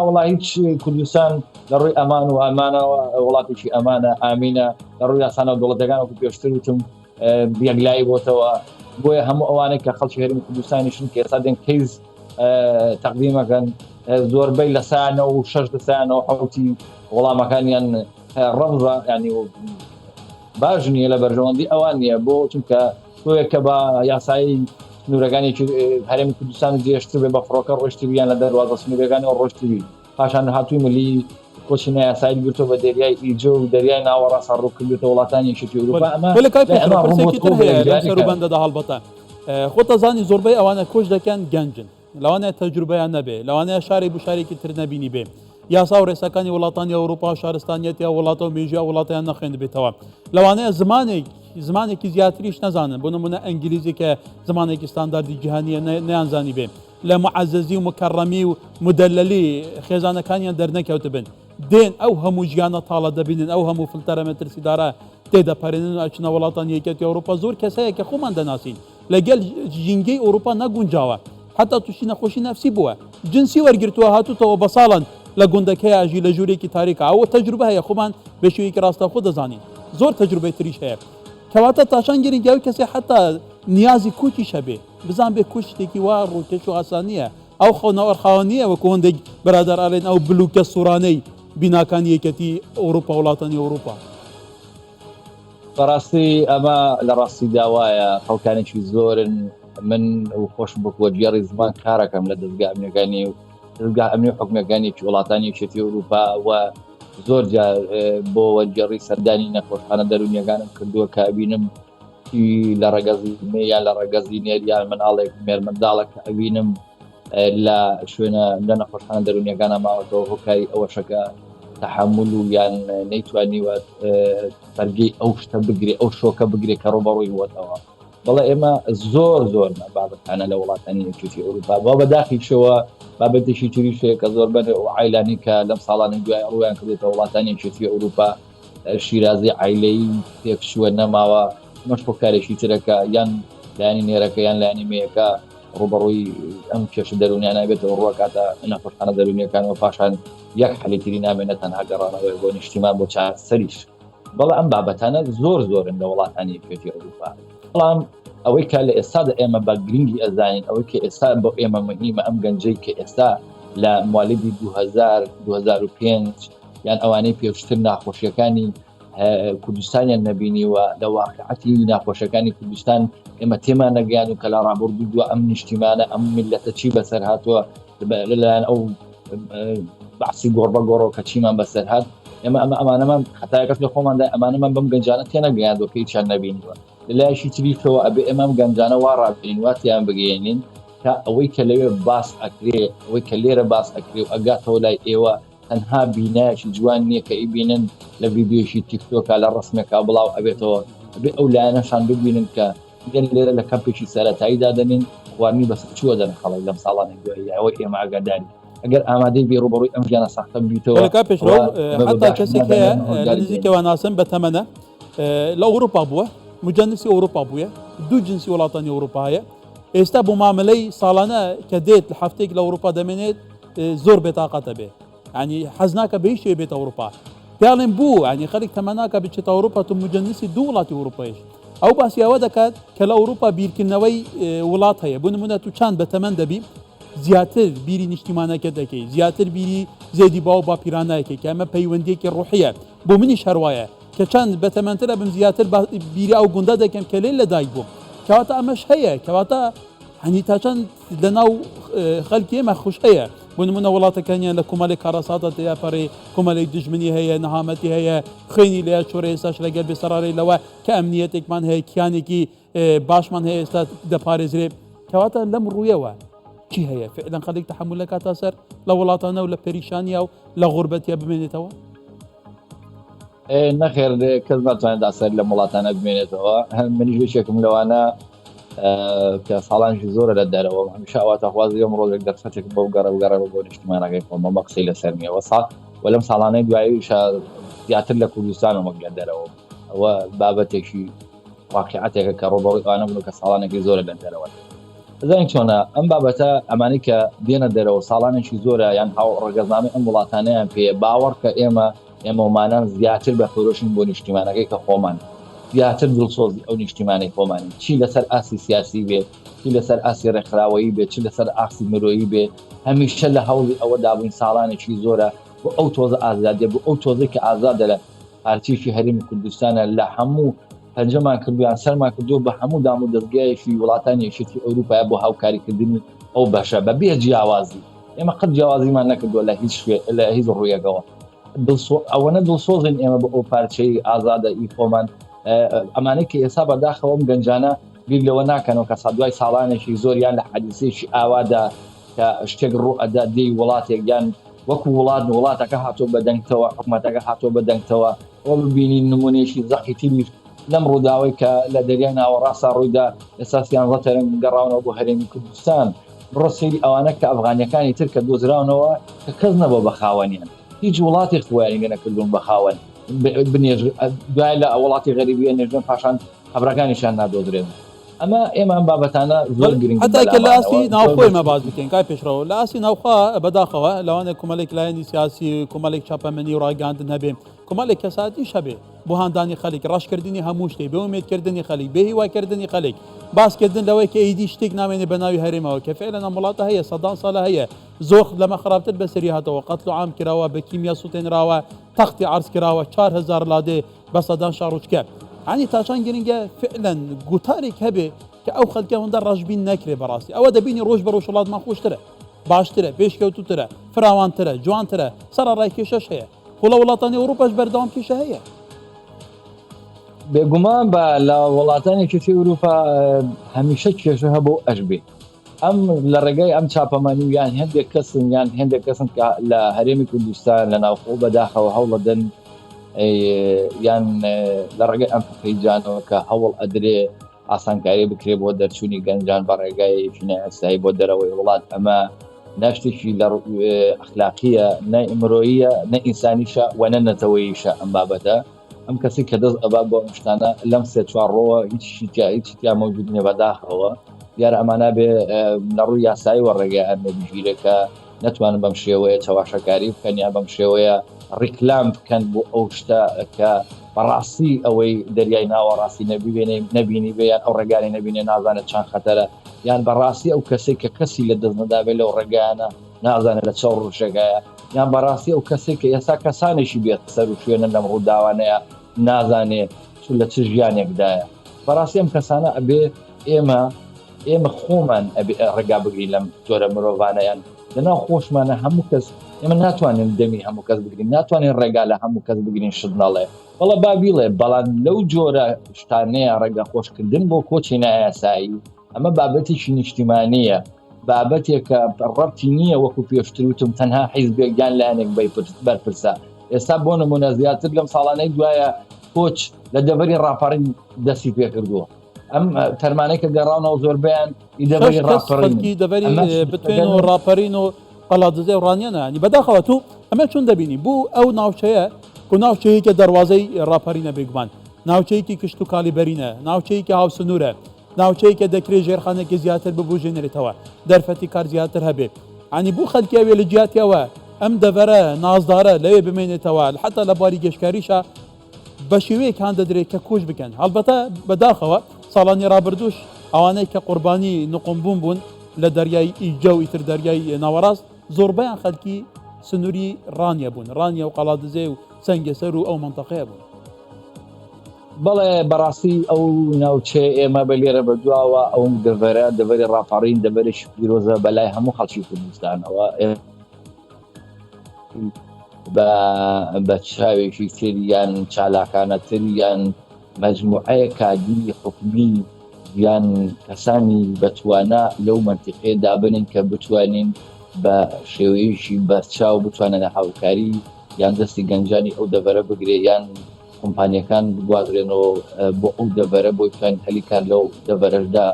وڵی هیچ کوردستان لە ڕووی ئەمان و ئەمانەوە وڵاتێکی ئەمانە ئامینە لە ڕووی یاسانە دەوڵەتەکان وەکو پێشتر وتم یەکلایی بۆتەوە بۆیە هەموو ئەوانەی کە خەڵکی هەرێمی کوردستانیشن کە ئێستا دێن کەیز تەقدیمەکەن زۆربەی لە سایانەوە و 6 سایانەوە حوتی وەڵامەکانیان ڕەمزە ینی باش نییە لە بەرژەوەندی ئەوان نییە بۆ چونکە تۆیە کە بە یاسایی سنوورەکانێکی هەرێمی کوردستان جێشتر بێ بە فڕۆکە ڕۆشتیویان لە دەواازە سنوورەکانی ڕۆشتیوی پاشان هاتووی ملی کۆچی نایاسایی گرتۆ بە دەریای ئیجە و دەریای ناوەڕاست ڕووکردێتە وڵاتانی یەکێتی ئەوروپا ئەمەبەندەدا هەڵبەتە خۆتە زانی زۆربەی ئەوانە کۆش دەکەن گەنجن لەوانەیە تەجروبەیان نەبێ لەوانەیە شاری بۆ شارێکی تر نەبینی بێ یاسا و ڕێسەکانی وڵاتانی ئەوروپا شارستانیەتی وڵاتە و مێژیا وڵاتیان نەخێن بێتەوە لەوانەیە زمانێکی زیاتریش نەزانن بۆ نمونە ئەنگلیزی کە زمانێکی ستانداردی جیهانیە نەیانزانی بێ لە معەزەزی و مکەڕەمی و مدەلەلی خێزانەکانیان دەرنەکەوتە بن دێن ئەو هەموو ژیانە تاڵە دەبینن ئەو هەموو فلتەرە مەترسیدارە تێدەپەرێنن و ئەچنە وڵاتانی یەکێتی ئەوروپا زۆر کەسەیە کە خۆمان دەناسین لەگەل ژینگەی ئەوروپا نەگونجاوە حتا تووشی نەخۆشی نەفسی بووە جنسی وەرگرتووە هاتوتەوە بە ساڵن لە گوندەکەی ئاژی لە ژوورێکی تاریکە ئەوە تەجروبە هەیە خۆمان بەشێوەیەکی ڕاستەخۆ دەزانین زۆر تەجروبەی تریش هەیە کەواتە تاشان گیرنگیاوی کەسێ حتا نیازی کوچی شەبێ بزان بێ کوچ شتێکی وا ڕووکەش و ئاسانیە ئەو خۆنەوەرخاوەنیە وەکو هەندێک بەرادەر ئاڵێن ئەو بلوکە سوورانەی بیناکانی یەکەتی ئەوروپا وڵاتانی ئەوروپا بەڕاستی ئەمە لە ڕاستی داوایە خەڵکانێکی زۆرن من و خۆشم بۆ جێڕی زمان کارەکەم لە دەستگا ئەمنیەکانی و دەستگا ئەمنی و حکومەکانێکی وڵاتانی یەکێتی ئەوروپا و زۆر بۆ وەرگێڕی سەردانی نەخۆشخانە دەرونیەکانم کردووە کە بینم لە ڕێگەزی یان لە ڕێگەزی نێریان مناڵێک مێرمەنداڵێک ئەبینم لە شوێنە لە نەخۆشخانە دەرونیەکانە ماوەتەوە هۆکاری ئەوەشەکە تحمل و یان نەیتوانیوە بەرگەی ئەو شتە بگرێ ئەو شۆکە بگرێت کە ڕۆبەڕووی وەتەوە. بەڵێ ئێمە زۆر بابەتانە لە وڵاتانی یەکێتی ئەوروپا بۆ بەداخیشەوە بابەتێکی تری شوەیە کە زۆر بەر و عیلانی کە لەم ساڵانی دوای ڕویان کردێتە وڵاتانی یەکێتی ئەوروپا شیرازی عیلەی تێکشووە نەماوە مەش هۆکارێکی ترەکە یان لایانی نێرەکە یان لایانی مەیەکە ڕوبەڕووی ئەم کێشە دەرونیانە بێتەوە ڕوەکاتە نەخۆشخانە دەرونیەکانەوە پاشان یەک حەلیتری نامێنێت تەنها گەڕانەوەی بۆ نیشتیمان بۆ چارەسەریش. بەڵام ئەم بابەتانە زۆرن لە وڵاتانی یەکێتی ئەوروپا. بەڵام ئەوەی کە لە ئێستادا ئێمە بە گرنگی ئەزانین ئەوەی کە ئێستا بۆ ئێمە مهمە ئەم گەنجەی کە ئێستا لە موالیدی 2005 یان ئەوانەی پێشتر ناخۆشیەکانی کوردستانیان نەبینیوە لە واقعەتی ناخۆشەکانی کوردستان ئێمە تێمان نەگەیان و کە لە ڕابردوو دووە ئەم نیشتیمانە ئەم میلەتە چی بەسەر هاتووە لەلایەن ئەو بەعسی گۆڕبەگۆڕۆ کە چیمان بەسەر هات ئێمە ئەمانەمان خەتایەکەس لە خۆماندا ئەمانەمان بەم گەنجانە تێنەگەیاندوەکەی چیان نەبینیوە. لەلایەشی تریشەوە ئەبێ ئێمەم گەنجانە وا ڕابین واتیان بگەێنین کە ئەوەی کە لەوێ باس ئەکرێ ئەوەی کە لێرە باس ئەکرێ و ئەگاتەوە لای ئێوە تەنها بینایشی جوان نییە کە ئیبینن لە ڤیدیۆشی تیکتۆکە لە ڕسمێکا بڵاو ئەبێتەوە ئەبێ ئەو لایەنەشان ببینن کە گەن لێرە لە کەمپێکی سەرەتاییدا دەنین خواردنی بەسەر چووە دەن خەڵک لەم ساڵانی دوایی ئەوەی ئێمە ئاگاداری ئەگەر ئامادەی بێ ڕوبەڕووی ئەم ژیانە ساختە بیتەوە پێشڕۆ حتا کەسێک هەیە لە نزیکەوە ناسم بە تەمەنە لە ئەوروپا بووە مجەنسی ئەوروپا بووە دوو جنسی وڵاتانی ئەوروپا هەیە ئێستا بۆ مامەلەی ساڵانە کە دێت لە هەفتێک لە ئەوروپا دەمێنێت زۆر بێتاقەتە بێ ینی حەز ناکە بە هیچ شوێ بێتە ئەوروپا پیاڵێن بوو ینی خەڵک تەمەناکە بچێتە ئەوروپا تو مجەنسی دوو وڵاتی ئەوروپایش ئەو باسیەوە دەکات کە لە ئەوروپا بیرکردنەوەی وڵات هەیە بۆ نمونە تو چند بە تەمەن دەبی زیاتر بیری نیشتیمانەکە دەکەی زیاتر بیری زێدی باو با پیرانایەکەی کە ئەمە پەیوەندیەکی ڕوحیە بۆ منیش هەروایە کە چند بە تەمەنترە بم زیاتر بیری ئەو گوندە دەکەم کە لێ لەدایک بووم کەواتە ئەمەش هەیە کەواتە هەنی تا چەند لەناو خەڵکی ئێمە خوش هەیە بۆ نمونە وڵاتەکانیان لە کۆمەڵی کارەساتە تیاپەڕێ کۆمەڵی دژمنی هەیە نەهامەتی هەیە خوێنی لە چۆرە ئێستاش لەگەر بێسەراری لەوە کە ئەمنیەتێکمان هەیە کیانێکی باشمان هەیە ئێستا دەپارێزرێ کەواتە لەم ڕوویەوە چی هەیە فعلا خەڵک تحمل لەکاتە سەر لە وڵاتانە و لە پەریشانیا و لە غوربەتیا بمێنێتەوە نەخێر کەس ناتوانێت سەر لە وڵاتانە بمێنێتەوە منیش بێکێکم لەوانە کە ساڵانشی زۆرە لە دەرەوە هەمیشە ئەواتەخوازی ئەم ڕۆژێک دەرفەتێک بۆ گەڕەوە بۆ نیشتیمانەکەی خۆمە بە قسەی لەسەر نیەوە ساڵ و لەم ساڵانەی دواییش زیاتر لە کوردستان و مەک لە دەرەوە ئەوە بابەتێکی واقعەتێکە کە ڕۆبەڕووی ئەوانە بوو کە ساڵانێکی زۆرە لە دەرەوە زانین چۆنە ئەم بابەتە ئەمانی کە دێنە دەرەوە ساڵانێکی زۆرە یان هاو ڕێگەزنامەی ئەم وڵاتانەیان پێ باوەڕ کە ئێمەمانان زیاتر بە خۆرۆشین بۆ نیشتیمانەکەی کە خۆمان زیاتر دڵسۆزی ئەو نیشتیمانەی خۆمانی چی لەسەر ئاسی سیاسی بێت چی لەسەر ئاسی ڕێکخراوەیی بێت چی لەسەر ئاسی مرۆیی بێت هەمیشە لە هەوڵی ئەوە دابووین ساڵانێکی زۆرە بۆ ئەو تۆزە ئازادێ بۆ ئەو تۆزێک کە ئازادە لە پارتیشی هەرێمی کوردستانە لە هەموو پەنجەمان کردویان سەرمان کردو بە هەموو دام و دەستگایەکی وڵاتانی یەکێتی ئەوروپا بۆ هاوکاریکردنی ئەو بەشە بە بێ جیاوازی ئێمە قەت جیاوازیمان نەکردووە لە هیچ لە هیچ ڕوویەکەوە ئەوەنە دڵسۆزن ئێمە بە ئەو پارچەی ئازادە ئی خۆمان ئەمانەی کە ئێستا بەداخەوەم گەنجانە بیر لەوە ناکەنەوە کە سادوای ساڵانێکی زۆریان لە حەدیسێکی ئاوادا کە شتێک ڕوو ئەدا دێی وڵاتێک یان وەکو وڵاتەکە هاتۆ بەدەنگتەوە حکومەتەکە هاتۆ بەدەنگتەوە ئەو ببینین نمونێشی زەقیتی لەم ڕووداوی کە لە دەریای ناوەڕاستە ڕوویدا ئێستا 13 تەرم گەڕاونەوە بۆ هەرێمی کوردستان ڕۆسێری ئەوانە کە ئەفغانیەکانی تر کە دۆزراونەوە کە کەس نەبوو بە خاوەنیان هیچ وڵاتی خوێنی نەکردوون بە خاوەن بنێژ دوای لە وڵاتی غەریبیە نێژن پاشان خەبرەکانیشان نادۆزرێن ئەمە ئێمە ئەم بابەتانە زۆر گرنگ حتاکە لە ئاسی ناوخۆی مەباز بکەین کای پێشڕەوە لە ئاسی ناوخوا بەداخەوە لەوانێک کۆمەڵێک لایەنی سیاسی کۆمەڵێک چاپەمەنی و ڕاگەاندن هەبێ کۆمەڵێک کەساتیش هەبێ بۆ هاندانی خەڵک ڕاشکردنی هەموو شتێک بە ئومێدکردنی خەڵک بێ هیواکردنی خەڵک باسکردن لەوەی کە ئیدی شتێک نامێنێ بە ناوی هەرێمەوە کە فعلا ئەم وڵاتە هەیە سەدان ساڵە هەیە زۆر لەمە خراپتر بەسەری هاتەوە قەتڵ و عام کراوە بە کیمیا سووتێنراوە تەختی عەرز کراوە 4000 لادێ بە سەدان شاڕوچکە عنی تاچان گرنگە فعلا گوتارێک هەبێ کە ئەو خەڵکە هەندە ڕژبین نەکرێ بەڕاستی ئەوە دەبینی ڕۆژ بە ڕۆژ وڵاتمان خۆشترە باشترە پێشکەوتوترە فراوانترە جوانترە سەرڕای کێشەش هەیە خۆ لە وڵاتانی ئەوروپاش بەردەوام کێشە هەیە بێگومان بە لە وڵاتانێکی ئەوروپا هەمیشە کێشە هەبوو ئەشبێ ئەم لە ڕێگەی ئەم چاپەمانی یان هەندێک کەسن یان هەندێک کەسن لە هەرێمی کوردستان لە ناوخۆ بەداخەوە هەوڵە دەن یان لە ڕێگەی ئەم فقیجانەوە کە هەوڵ ئەدرێ ئاسانکاری بکرێ بۆ دەرچوونی گەنجان بە ڕێگایەکی نەئەسایی بۆ دەرەوەی وڵات ئەمە ناشتێکی لە ئەخلاقیە نە ئیمرۆیە نە ئینسانیشە و نە نەتەوەییشە ئەم بابەتە ئەم کەسی کە دەست ئەبا بۆ شتانە لەم سێ چوارڕۆوە هیچ مەوجود نیە بەداخەوە دیارە ئەمانە بێ لە ڕووی یاسایی وە ڕێگای ئەرنەبیژیرەکە نەتوانن بەم شێوەیە چاواشەکاری بکەن یا بەم شێوەیە ڕیکلام بکەن بۆ ئەو شتە کە بەڕاستی ئەوەی دەریای ناوە ڕاستی نەبینی بێیان ئەو ڕێگانی نەبینێ نازانێت چەند خەتەرە یان بەڕاستی ئەو کەسێک کە کەسی لە دەست نەدابێت لەو ڕێگایانە نازانێت لە چاو ڕوشەکەیە یان بەڕاستی ئەو کەسێک کە ئێستا کەسانێکی بێت سەر و شوێنە لەم ڕووداوانەیە نازانێت لە چ ژیانێکدایە بەڕاستی ئەم کەسانە ئەبێ ئێمە خۆمان ڕێگا بگرین لەم جۆرە مرۆڤانەیان لەناو خۆشمانە هەموو کەس ئێمە ناتوانین دەمی هەموو کەس بگرین ناتوانین ڕێگا لە هەموو کەس بگرین شت نەڵێ بەڵە بابیڵێ بەڵام لەو جۆرە شتانەیە ڕێگا خۆشکردن بۆ کۆچی نایاسایی ئەمە بابەتێکی نیشتیمانیە بابەتێکە ڕەبتی نییە وەکو پێشتروتم تەنها حیزبێکیان لایەنێک بەرپرسە ئێستا بۆ نمونە زیاتر لەم ساڵانەی دوایە کۆچ لە دەبەری ڕاپەڕین دەستی پێ کردووە ئەم تەرمانەی کە گەڕاونەوە زۆربیان دەبەری بتوێن و ڕاپەرین و قەڵاتدزێ و ڕانیانە ینی بەداخەوە تو ئەمە چون دەبینی بوو ئەو ناوچەیە و ناوچەیەکە دەواازەی ڕاپەرینە بێگومان ناوچەیەکی کشت و کالیبەرینە ناوچەیەکی هاوسنوورە ناوچەیەکە دەکرێت ژێرخانێکی زیاتر ببوژێنێتەوە دەرفەتی کار زیاتر هەبێت ینی بوو خەلکیاوێ لە جیاتیەوە ئەم دەڤەرە نازدارە لەوێ بمێنێتەوە حتا لە باری گەشتکاریشە بە شێوەیەک هەان دەدرێت کە کوش بکەن هەڵبەتە بەداخەوە ساڵانی ڕابردوش ئەوانەی کە قوربانی نقمبوون بوون لە دەریای ئیجە و ئیتر دەریای ناوەڕاست زۆربیان خەلکی سنووری ڕانیە بوون ڕانیە و قەڵاتدزێ و سەنگەسەر و ئەو منتەقەیە بوون بەڵێ بەڕاستی ئەو ناوچێ ئێمە بە لێرە بەدواوە ئەو دەڤەری ڕاپەڕین دەبەرێکی پیرۆزە بەلای هەموو خەڵکی کوردستانەوە بە چاوێکی تریان چالاکانەتر یان مەجموعەیە کادی حکومی یان کەسانی بەتوانە لەو منتیقێ دابنین کە بتوانین بە شێوەیەکی بەرچاو بتوانە لە هاوکاری یان دەستی گەنجانی ئەو دەڤەرە بگرێ یان کۆمپانیەکان بگوازرێنەوە بۆ ئەو دەڤەرە بۆی توانین هەلی کار لەو دەڤەرەشدا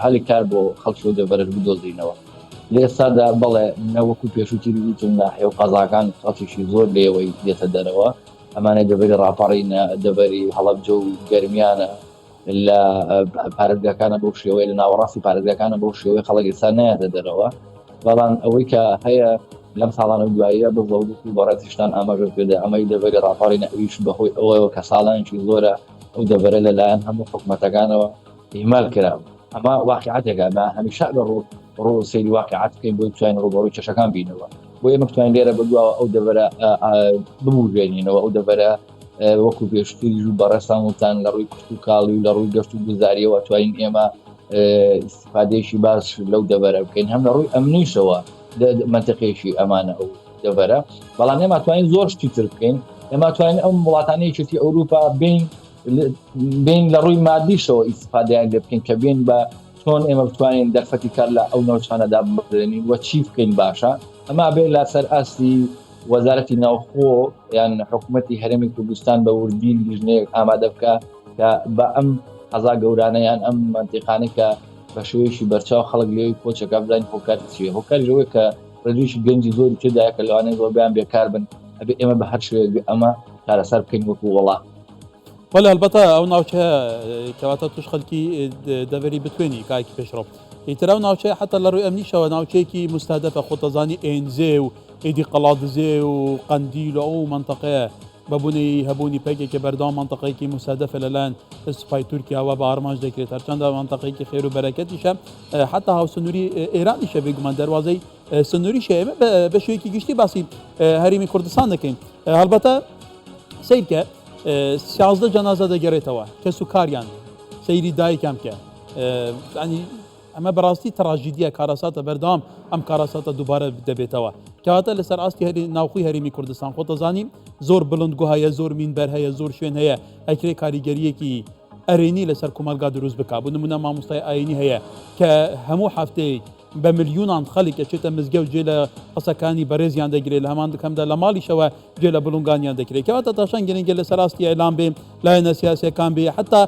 هەلی کار بۆ خەڵکی و دەڤەرەش بدۆزینەوە لە ئێستادا بەڵێ نەوەکو پێشووتری وتم ناحێ و قەزاکان خەڵکیشی زۆر لێوەی دێتە دەرەوە ئەمانە دەبەری ڕاپەڕینە دەبەری هەڵەبجە و گەرمیانە لە پارێزگاکانە بەو شێوەیە لە ناوەڕاستی پارێزگاکانە بەو شێوەی خەڵک ئێستا نایەتە دەرەوە بەڵام ئەوەی کە هەیە لەم ساڵانە دواییە بە زەوردی بەڕێزیشتان ئاماژە پێدا ئەمەی دەبەری ڕاپەڕینە ئەویش بەهۆی ئەوەوە کە ساڵانێکی زۆرە ئەو دەبەرە لەلایەن هەموو حکوومەتەکانەوە ئیمال کراوە ئەمە واقعاتێکە بە هەمیشە لە ڕۆ سەیری واقعات بکەین بۆی توانین ڕوبەڕووی کێشەکان بینەوە بۆ ئێمە توانین لێرە بەدواوە ئەو دەبەرە ببوژێنینەوە ئەو دەبەرە وەکو پێشتری و بەڕێستان وتان لە ڕووی کشت و کاڵی و لە ڕووی گەشت و گوزاریەوە توانین ئێمە استفادەیەکی باش لەو دەبەرە بکەین هەم لە ڕووی ئەمنیشەوە منتیقێکی ئەمانە ئەو دەبەرە بەڵام ئێمە توانین زۆر شتی تر بکەین ئێمە توانین ئەو وڵاتانەیەکی ئەوروپا بین لە ڕووی مادیشەوە ئیستفادەیان لێ بکەین کە بین بە چۆن ئێمە بتوانین دەرفەتی کار لە ئەو ناوچانەدا ببرێنین وە چی بکەین باشە ئەمە بێ لە سەر ئاستی وەزارەتی ناوخۆ یان حکوومەتی هەرێمی کوردستان بە وردی لیژنەیەک ئامادە بکە کە بە ئەم قەزا گەورانەیان ئەم منتیقانەی کە بە شێوەیەکی بەرچاو خەڵک لێوی کۆچەکە بڵین هۆکاری چیە هۆکاری ژەوەی کە ڕێژویشی گەنجی زۆری تێدایە کە لەوانەیە زۆربیان بێکار بن ئەبێ ئێمە بە هەر شوێک ئەمە چارەسەر بکەین وەکو وڵات وەلا ئەلبەتە ئەو ناوچە کەواتە توش خەڵکی دەبەری بتوێنی کایکی پێشڕۆ ئیترا و ناوچەیە حتا لە ڕووی ئەمنیشەوە ناوچەیەکی مستهدەفە خۆتەزانی ئێنزێ و ئیدی قەڵاتدزێ و قەندیل و ئەو منتەقەیە بەبوونی هەبوونی پێکێکە بەردەوام منتەقەیەکی مستهدەفە لەلایەن سوپای تورکیاوە بە ئارمانج دەکرێت هەرچەندە منتەقەیەکی خێر و بەرەکەتیشە حتا هاوسنووری ئێرانیشە بێگومان دەواازەی سنووریشە ئێمە بە شێوەیەکی گشتی باسی هەرێمی کوردستان دەکەین هەڵبەتە سیرکە 16 جەنازە دەگەڕێتەوە کەس و کاریان سەیری دایکم کە ینی ئەمە بەڕاستی تراژیدیە کارەساتە بەردەوام ئەم کارەساتە دووبارە دەبێتەوە کەواتە لەسەر ئاستی ناوخۆی هەرێمی کوردستان خۆ دەزانیم زۆر بڵندگو هەیە زۆر مینبەر هەیە زۆر شوێن هەیە ئەکرێ کاریگەریەکی ئەرێنی لەسەر کۆمەلگا دروست بک بۆ نمونە مامۆستای ئاینی هەیە کە هەموو هەفتەی بە ملیونان خەڵک ئەچێتە مزگە و جێ لە قسەکانی بەڕێزیان دەگرێت لە هەمان دکەمدا لە ماڵیشەوە جێ لە بڵنگانیان دەکرێت کەواتە تاشان گەنگە لەسەر ئاستی ئەلان بێ لایەنە سیاسیەکان بێ حتا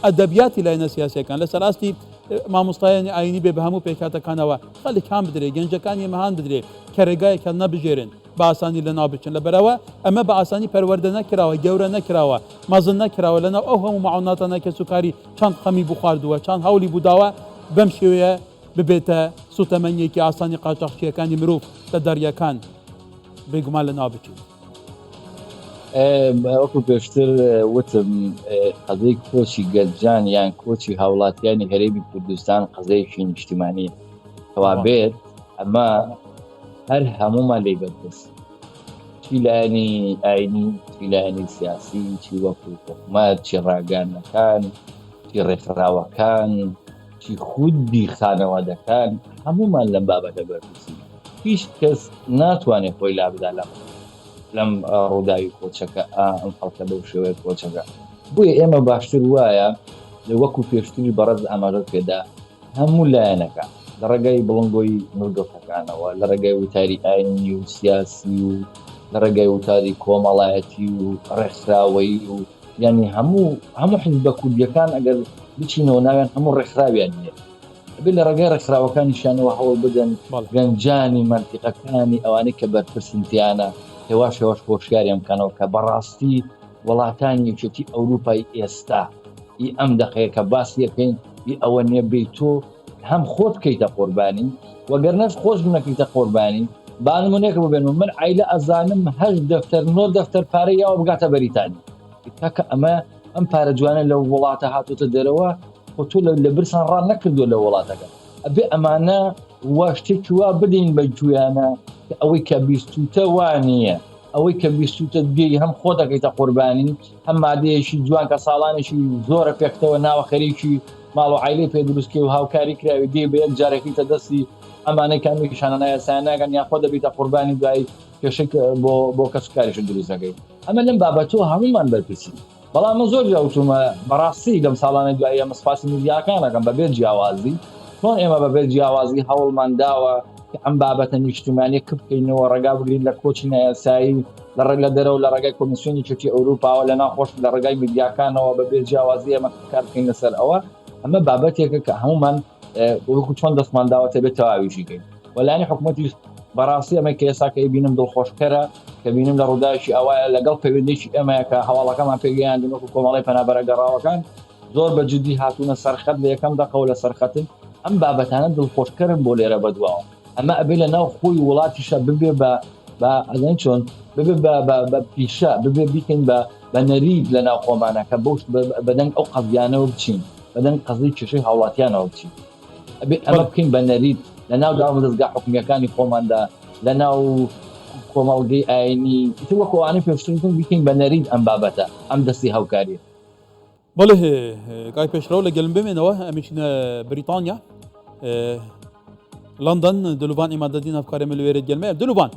ئەدەبیاتی لایەنە سیاسیەکان لەسەر ئاستی مامۆستایانی ئاینی بێ بە هەموو پێکاتەکانەوە خەڵکان بدرێ گەنجەکانی مەهان بدرێ کە ڕێگایەکە نەبژێرن بە ئاسانی لە ناو بچن لەبەرەوە ئەمە بە ئاسانی پەروەردە نەکراوە گەورە نەکراوە مەزن نەکراوە لەناو ئەو هەموو معاوناتانە کە سوکاری چەند خەمی بخواردووە چەند هەولی بووداوە بەم شێوەیە ببێتە سوتەمەنیەکی ئاسانی قاچاقچیەکانی مرۆڤ لە دەریاکان بێگومان لە ناو بچین. وەکو پێشتر وتم قەزەی کۆچی گەنجان یان کۆچی هاوڵاتیانی هەرێمی کوردستان قەزەیەکی نیشتیمانیە کەوا بێت ئەمە هەر هەمومان لێ بەردەست چی لایەنی ئاینی چی لایەنی سیاسی چی وەکو حکومەت چی ڕاگەانەکان چی ڕێکخراوەکان چی خودی خانەوادەکان هەمومان لەم بابەتە بەردەستی هیچ کەس ناتوانێت خۆی لابدا لەم ڕووداوی کۆچەکە ئەم خەڵکە بەو شێوەیە کۆچەکە بۆیە ئێمە باشتر وایە وەکو پێشتری بەڕێز ئاماژە پێدا هەموو لایەنەکە لە ڕێگای بڵنگۆی نردۆخەکانەوە لە ڕێگای وتاری ئاینی و سیاسی و لە ڕێگای وتاری کۆمەڵایەتی و ڕێکخراوەی و یعنی هەموو حیزبە کوردیەکان ئەگەر بچینەوە ناویان هەموو ڕێکخراویان نیە بێ لە ڕێگای ڕێکخراوەکانیشانەوە هەوڵ بدەن گەنجانی منتیقەکانی ئەوانەی کە بەرپرسنتیانە هێواش هێواش خۆشیاریان بکەنەوە کە بەڕاستی وڵاتانی یەکێتی ئەوروپای ئێستا ئی ئەم دەقەیە کە باسی یەکەین ئی ئەوە نییە بێت تۆ هەم خۆت بکەیتە قوربانی وەگەرنەش خۆش نەکەیتە قوربانی با نمونەیەک ببێن من عیلە ئەزانم 8 دەفتەر 9 دەفتەر پارەی یاوە بگاتە بەریتانی کاکە ئەمە ئەم پارە جوانە لە وڵاتە هاتوتە دەرەوە خۆ تۆ لە برسان ڕان نەکردو لە وڵاتەکە ئەبێ ئەمانە وا شتێکی وا بدەین بە جویانە کە ئەوەی کە بیستوتە وانە ئەوەی کە بیستوتە دێی هەم خۆ دەکەیتە قوربانی هەم مادەیەشی جوان کە ساڵانێکی زۆرە پێکتەوە ناوە خەریکی ماڵ و عیلەی پێ دروستکە و هاوکاری کراوی دێ بە یەک جارێکیتە دەستی ئەمانەی کامیشانە نایەسانەکەن یا خۆ دەبێتە قوربانی دوایی کێشێک بۆ کەسوکاریش دروست دەکەیت ئەمە لەم بابەتەوە هەمومان بەرپرسی بەڵام زۆر جاوتومە بەڕاستی لەم ساڵانە دوایی ئەمە سپاسی میدیاکانەکەم بەبێت جیاوازی چۆن ئێمە بەبێت جیاوازی هەوڵمان داوە ئەم بابەتە نیشتیمانی کە بکەینەوە ڕێگا بگرین لە کۆچی نایاسایی لە ڕێگە دەرەوە لە ڕێگای کۆمیسیۆنی چەکی ئەوروپاوە لە ناخۆش لە ڕێگای میدیاکانەوە بەبێت جیاوازی ئەمە کار بکەین لەسەر ئەمە بابەتێکە کە هەمومان وەکو چۆن دەستمان داوەتە بێت تەواویشی کەین وەلانی حکوومەتی بەڕاستی ئەمە کە ئێستا کە بینم دڵخۆشکەرە کە بینم لە ڕووداویشی ئەوایە لەگەڵ پەیوەندیشی ئەمەیە کە هەواڵەکەمان پێگەیاندن وەکو کۆمەڵی پەنابەرە گەڕاوەکان زۆر بە جددی هاتوونە سەرخەت لە یەکەم دەقەوە لە سەرخەتن ئەم بابەتانە دڵخۆشکەرن بۆ لێرە بەدواوە ئەمە ئەبێ لە ناو خۆی وڵاتیشە ببێ بە ئەدەن چۆن ببێ بە پیشە ببێ بیکەین بە نەرید لە ناو خۆمانەکە بەوش بەدەنگ ئەو قەزیانەوە بچین بەدەنگ قەزەی کێشەی هاوڵاتیانەوە بچین ئەبێ ئەمە بکەین بە نەرید لە ناو داوام دەستگا حکومیەکانی خۆماندا لە ناو کۆمەڵگەی ئاینی وەکوانەی پێشترتون بیکەین بە نەرید ئەم بابەتە ئەم دەستی هاوکاریە بەڵێ کای پێشڕەو لە گەلم بمێنەوە ئەمیشنە بریتانیا لندن دلوان ئیمادەدین هەفکارێمە لەوێرە گەلمەیە دلوان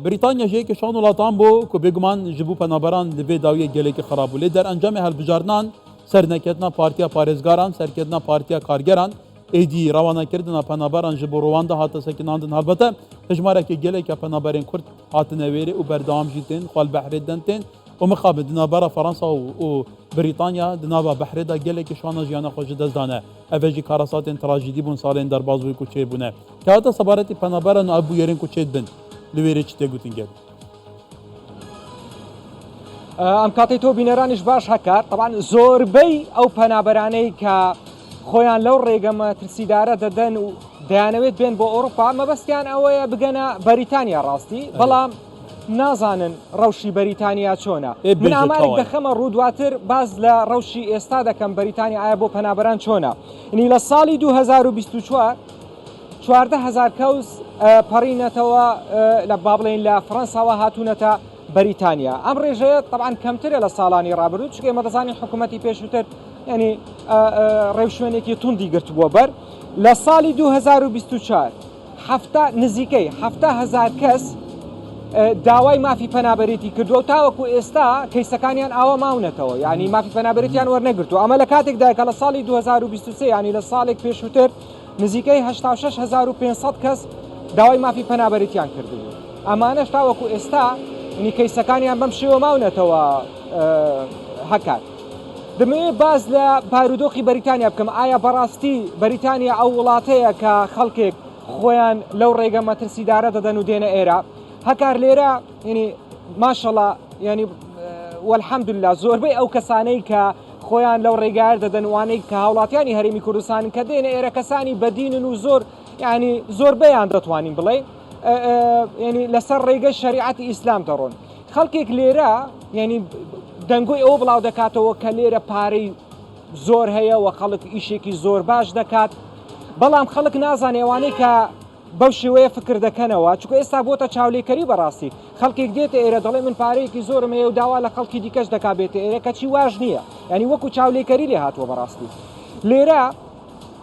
بریتانیا ژەیەکی شان وڵاتان بۆ کە بێگومان ji بوو پەنابەران دەبێ داویە gelekî xerab lê derencamê helbijarnan serneketna partiya parêzgaran serketna partiya kargeran êdî rawanekirina penaberan ji bo rowanda hate sekinandin helbete hejmarekê geleka penaberên Kurd hatine wêrê û berdewam jî tên xwalbehrê den tên û mixabe di navbera Fransa û Britanya di nava behrê da gelekî şana jiyana xwe ji dest dane ev jî karasatên trajîdî bûn salên derbas bû ku çêbûne kewata sebaretî penaberan ev bû yerên ku çêt bin li wêrê çi tê gotin gel ئەم کاتی تۆ بینەرانیش باش هەکات طبعاً زۆربەی ئەو پەنابەرانەی کە خۆیان لەو ڕێگەمە ترسیدارە دەدەن و دەیانەوێت بێن بۆ ئەوروپا مەبەستیان ئەوەیە بگەنە بەریتانیا ڕاستی بەڵام نازانن ڕەوشی بەریتانیا چۆنە من ئامارێک دەخەمە ڕوو دواتر باز لە ڕەوشی ئێستا دەکەم بەریتانیا ئایا بۆ پەنابەران چۆنە نی لە ساڵی 2024 14,000 کەوس پەڕینەتەوە لە بابڵێن لە فەڕەنساوە هاتوونەتە بەریتانیا ئەم ڕێژەیە طبعاً کەمترە لە ساڵانی ڕابردوو چکە ئێمە دەزانین حکوومەتی پێشووتر ینی ڕێوشوێنێکی توندی گرتبووە بەر لە ساڵی 2024 نزیکەی 7,000 کەس داوای مافی پەنابەرێتی کردو و تاوەکو ئێستا کەیسەکانیان ئاوا ماونەتەوە، یعنی مافی پەنابەرێتیان وەرنەگرتو. ئەمە لە کاتێکدا کە لە ساڵی 2023 ینی لە ساڵێک پێشووتر نزیکەی 86,500 کەس داوای مافی پەنابەرێتیان کردبوو. ئەمانەش تاوەکو ئێستا کەیسەکانیان بەم شێوە ماونەتەوە هەکات. دەمەوێت باز لە بارودۆخی بەریتانیا بکەم. ئایا بەڕاستی بەریتانیا ئەو وڵاتەیە کە خەڵکێک خۆیان لەو ڕێگە مەترسیدارە دەدەن و دێنە ئێرە؟ هەکار لێرە ینی ماشەڵڵا ینی وەلحەمدوللا زۆربەی ئەو کەسانەی کە خۆیان لەو ڕێگار دەدەن وانەی کە هاوڵاتیانی هەرێمی کوردستان کە دێنە ئێرە کەسانی بەدینن و زۆر ینی زۆربەیان دەتوانین بڵێ ینی لەسەر ڕێگەی شەریعەتی ئیسلام دەڕۆن. خەڵکێک لێرە ینی دەنگۆی ئەوە بڵاو دەکاتەوە کە لێرە پارەی زۆر هەیە و خەڵک ئیشێکی زۆر باش دەکات، بەڵام خەڵک نازانێوانەی کە بەو شێوەیە فکر دەکەنەوە، چونکە ئێستا بۆتە چاولێکەری بەڕاستی. خەڵکێک دێتە ئێرە دەڵێ من پارەیەکی زۆرم هەیە و داوا لە خەڵکی دیکەش دەکابێتە ئێرە کەچی واژ نییە، ینی وەکو چاولێکەری لێ هاتووە بەڕاستی. لێرە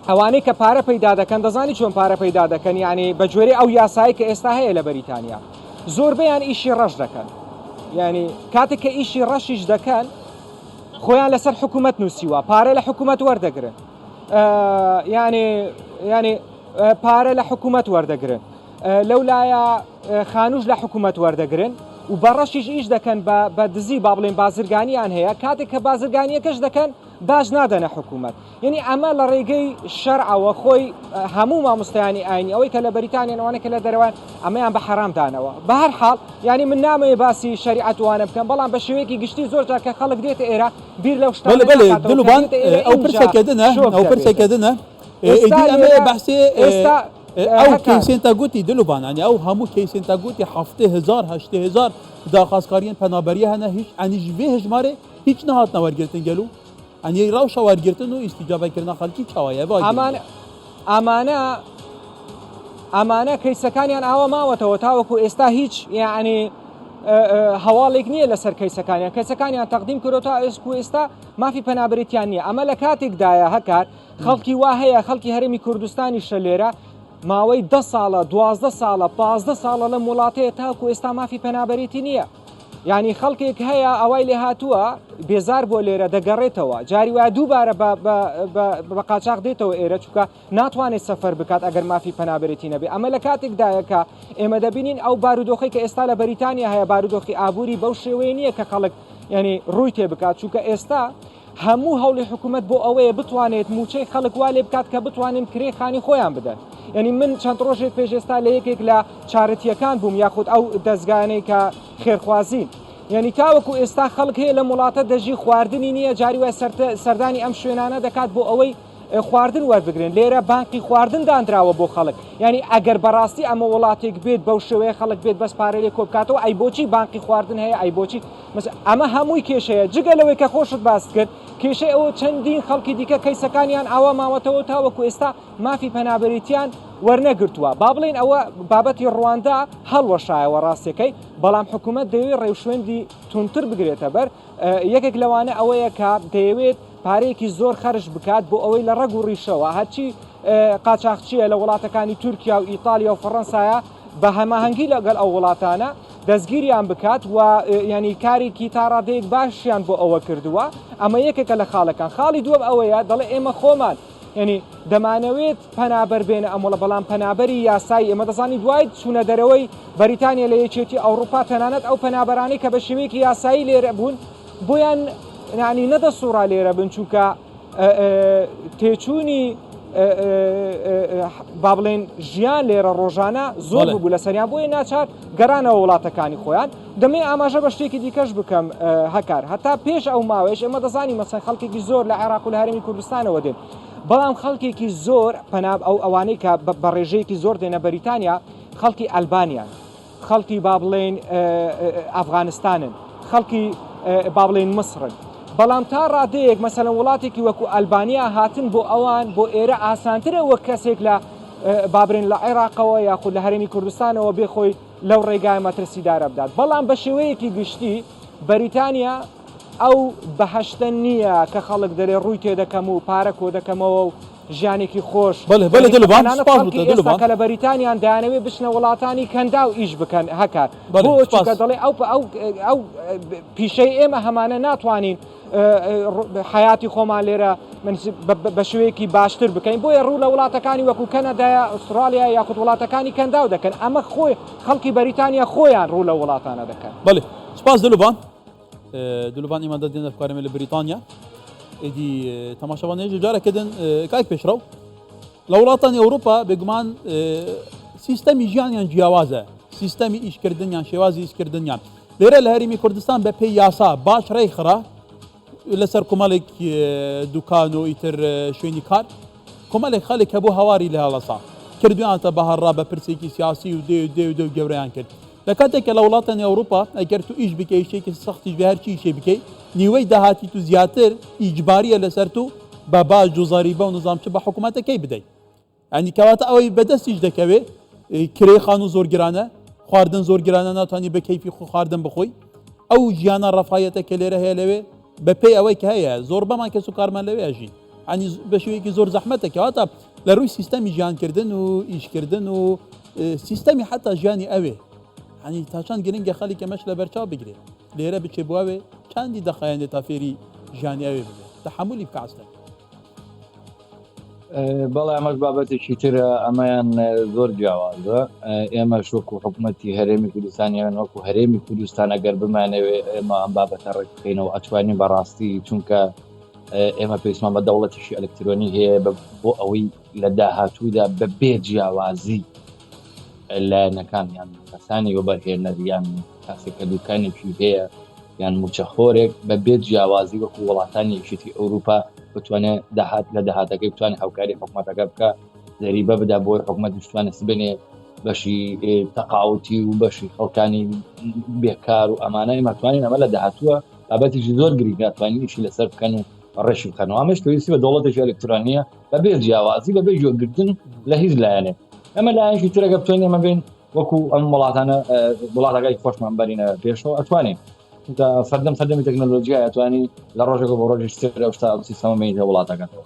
ئەوانەی کە پارە پەیدا دەکەن دەزانی چۆن پارە پەیدا دەکەن، یعنی بە جۆرەی ئەو یاسایی کە ئێستا هەیە لە بەریتانیا زۆربەیان ئیشی ڕەش دەکەن. ینی کاتێک کە ئیشی ڕەشیش دەکەن خۆیان لەسەر حکوومەت نووسیوە، پارە لە حکوومەت وەردەگرن، ینی پارە لە حکوومەت وەردەگرن، لەولایە خانوش لە حکوومەت وەردەگرن و بەڕەشیش ئیش دەکەن بە دزی با بڵێن بازرگانیان هەیە. کاتێک کە بازرگانیەکەش دەکەن باش نادەنە حکوومەت. یعنی ئەمە لە ڕێگەی شەرعەوە خۆی هەموو مامۆستایانی ئاینی ئەوەی کە لە بەریتانیانەوانە کە لە دەرەوەن ئەمەیان بە حەرامدانەوە. بە هەر حاڵ ینی من نامەوێ باسی شەریعەت وانە بکەم، بەڵام بە شێوەیەکی گشتی زۆر جار کە خەڵک دێتە ئێرە بیر لەو شتانە دلوبان ئەو پرسەکەدنە ئەمە بەحسێ ئەو کەیسێن تا گوتی دلوبان ینی ئەو هەموو کەیسێن تا گوتی 7,000 داخوازکاریان پەنابەریە هەنە هیچ ئەنیش vê هژمارێ هیچ نەهاتنە وەرگرتن گەلو ئەنی ڕەوشە وەرگرتن و ئیستیجابەکردنە خەڵکی چاوایە ئەمانە کەیسەکانیان ئاوا ماوەتەوە تاوەکو ئێستا هیچ یعنی هەواڵێک نییە لەسەر کەیسەکانیان تەقدیم کردو تا ئێستا مافی پەنابەرێتیان نییە. ئەمە لە کاتێکدایە هەکات خەڵکی وا هەیە خەڵکی هەرێمی کوردستانی شە لێرە ماوەی 10 ساڵە 12 ساڵە 15 ساڵە لەم وڵاتەیە تاکو ئێستا مافی پەنابەرێتی نییە. یعنی خەڵکێک هەیە ئەوای لێ هاتووە بێزار بۆ لێرە دەگەڕێتەوە، جاری وایە دووبارە بە قاچاق دێتەوە ئێرە چووکە ناتوانێت سەفەر بکات ئەگەر مافی پەنابەرێتی نەبێ. ئەمە لە کاتێکدایە کە ئێمە دەبینین ئەو بارودۆخی کە ئێستا لە بەریتانیا هەیە بارودۆخی ئابووری بەو شێوەیە نییە کە خەڵک ینی ڕووی تێ بکات، چووکە ئێستا هەموو هەوڵی حکوومەت بۆ ئەوەیە بتوانێت موچەی خەڵک وا لێ بکات کە بتوانین کرێخانی خۆیان بدەن. یعنی من چەند ڕۆژێک پێش ئێستا لە یەکێک لە چارەتیەکان بووم یاخود ئەو دەستگانەی کە خێرخوازین، یعنی تاوەکو ئێستا خەڵک هەیە لە وڵاتە دەژی خواردنی نییە، جاری وای سەردانی ئەم شوێنانە دەکات بۆ ئەوەی خواردن وەربگرن. لێرە بانقی خواردن دانراوە بۆ خەڵک، یعنی ئەگەر بەڕاستی ئەمە وڵاتێک بێت بەو شێوەیە خەڵک بێت بەس پارە لێ کۆ بکاتەوە ئەی بۆچی بانقی خواردن هەیە، ئەی بۆچی ئەمە هەمووی کێشەیە. جگە لەوەی کە خۆشت باس کرد کێشەی ئەوە چەندین خەڵکی دیکە کەیسەکانیان ئاوا ماوەتەوە تاوەکو ئێستا مافی پەنابەرێتیان وەرنەگرتووە. با بڵێن ئەوە بابەتی ڕواندا هەڵوەشایەوە ڕاستیەکەی، بەڵام حکوومەت دەوێت ڕێوشێندی تونتر بگرێتە بەر. یەکێک لەوانە ئەوەیە کە دەیەوێت پارەیەکی زۆر خەرج بکات بۆ ئەوەی لە ڕەگ و ڕیشەوە هەرچی قاچاقچیە لە وڵاتەکانی تورکیا و ئیتالیا و فەڕەنسایە بە هەماهەنگی لەگەڵ ئەو وڵاتانە دەستگیریان بکات و ینی کارێکی تا ڕادەیەک باشیان بۆ ئەوە کردووە. ئەمە یەکێکە لە خاڵەکان. خاڵی دووەم ئەوەیە دەڵێ ئێمە خۆمان ینی دەمانەوێت پەنابەر بێنە ئەمەڵە، بەڵام پەنابەری یاسایی ئێمە دەزانی دوای چوونە دەرەوەی بەریتانیا لە یەکێتی ئەوروپا تەنانەت ئەو پەنابەرانەی کە بە شێوەیەکی یاسایی لێرە بوون بۆیان ینی نەدەسوڕا لێرە بن، چونکە تێچوونی با بڵێن ژیان لێرە ڕۆژانە زۆر بوو لە سەریان، بۆیە ناچار گەرانەوە وڵاتەکانی خۆیان. دەمێ ئاماژە بە شتێکی دیکەش بکەم هەکار، هەتا پێش ئەو ماوەش ئێمە دەزانی مەسەن خەڵکێکی زۆر لە عێراق و لە هەرێمی کوردستانەوە دێن، بەڵام خەڵکێکی زۆر پەناب ئەوانەی کە بە ڕێژەیەکی زۆر دێنە بەریتانیا خەڵکی ئەلبانیان، خەڵکی با بڵێن ئەفغانستانن، خەڵکی با بڵێن مسرن. بەڵام تا ڕادەیەک مەسەلەن وڵاتێکی وەکو ئەلبانیا هاتن بۆ ئەوان بۆ ئێرە ئاسانترە وەک کەسێک لە بابرێن لە عێراقەوە یاخود لە هەرێمی کوردستانەوە بێخۆی لەو ڕێگای مەترسیدارە بدات. بەڵام بە شێوەیەکی گشتی بەریتانیا ئەو بەهەشتە نییە کە خەڵک دەرێ ڕووی تێدەکەم و پارە کۆ دەکەمەوە و ژیانێکی خۆش بەڵێ دلوان سپاس بوو ئێستا کە لە بەریتانیان دایانەوێ بچنە وڵاتانی کەندا و ئیش بکەن هەکات بۆ چونکە دەڵێ ئەو پیشەی ئێمە هەمانە ناتوانین حیاتی خۆمان لێرە بە شوەیەکی باشتر بکەین بۆیە ڕوو لە وڵاتەکانی وەکو کەنەدای ئوسترالیا یاخود وڵاتەکانی کەندا و دەکەن ئەمە خۆی خەڵکی بەریتانیا خۆیان ڕوو لە وڵاتانە دەکەن. بەڵێ سپاس دلوان ئیمادە دێنە بکارێمە لە بریتانیا ئیدی تەماشەوانێژ جارەکەدن کاک پێشڕەو لە وڵاتانی ئەوروپا بێگومان سیستەمی ژیانیان جیاوازە سیستەمی ئیشکردنیان شێوازی ئیشکردنیان لێرە لە هەرێمی کوردستان بە پێی یاسا باش ڕێی خڕا لەسەر کۆمەڵێک دوکان و ئیتر شوێنی کار کۆمەڵێک خەڵێک هەبوو هەواری لە هەڵەسا کردویانتە بەهەڕا بە پرسێکی سیاسی و دێ و گەورەیان کرد لە کاتێککە لە وڵاتانی ئەوروپا ئەگەر تو ئیش بکەی شتێکی سەختیش بە هەرچی شێ بکەی نیوەی داهاتی تو زیاتر ئیجباریە لەسەر تو بە باج و زاریبە و نظام چ بە حکوومەتەکەی بدەیت ئەنی کەواتە ئەوەی بەدەستیش دەکەوێت کرێخان و زۆر گرانە خواردن زۆر گرانە ناتوانانی بە کەیفی خۆ خواردن بخۆی ئەو ژیانە ڕەفایەتە کە لێرە هەیە لەوێ بە پێی ئەوەی کە هەیە زۆر بەمان کەس و کارمان لەوێ ئەژین ئەنی بە شێوەیەکی زۆر زەحمەتە کەواتە لە ڕووی سیستەمی ژیانکردن و ئیشکردن و سیستەمی حتا ژیانی ئەوێ ئەنی تا چەند گرنگە خەڵی کەمەش لە بەرچاو بگرێت لێرە بچێ بواوێ چەندی دەخایێنێت تا فێری ژیانی ئەوێ ببێت تەحمولی بکەستە بەڵێ ئەمەش بابەتێکی ترە ئەمەیان زۆر جیاوازە ئێمە شوەکو حکوومەتی هەرێمی کوردستانیان وەکو هەرێمی کوردستان ئەگەر بمانەوێ ئێمە ئەم بابەتە ڕێکخینەوە ئەتوانین بەڕاستی چونکە ئێمە پێویستمان بە دەوڵەتیشی ئەلکترۆنی هەیە بۆ ئەوەی لە داهاتوودا بە بێ جیاوازی لایەنەکانیان کەسانی وەبەرهێنەریان کاسێکە دوکانێکی هەیە یان موچەخۆرێک بە بێت جیاوازی وەکو وڵاتانی یەکێتی ئەوروپا بتوانێت داهات لە داهاتەکەی بتوانێت هاوکاری حکوومەتەکە بکە زەریبە بدا بۆی حکوومەت بتوانێت سبنێ بەشی تەقاوتی و بەشی خەڵکانی بێکار و ئەمانە ئێمەتوانین ئەمە لە داهاتووە بابەتێکی زۆر گرنگە توانینیشی لەسەر بکەن و ڕێشی بکەن و ئەمەش پێویستی بە دەوڵەتێکی ئەلکترۆنیە بە بێت جیاوازی بە بێ ژۆگرتن لە هیچ لایەنێ ئەمە لایەنشی ترەکە بتوانین ئەمە بین وەکو ئەم وڵاتانە وڵاتەکەی خۆشمان بەرینە پێشەوە ئەتوانین فەردەمی تەکنۆلۆژیا ئەتوانی لە ڕۆژێک بۆ ڕۆژی تر ئەوستا سیستەمەمەیتە وڵاتەکەتەوە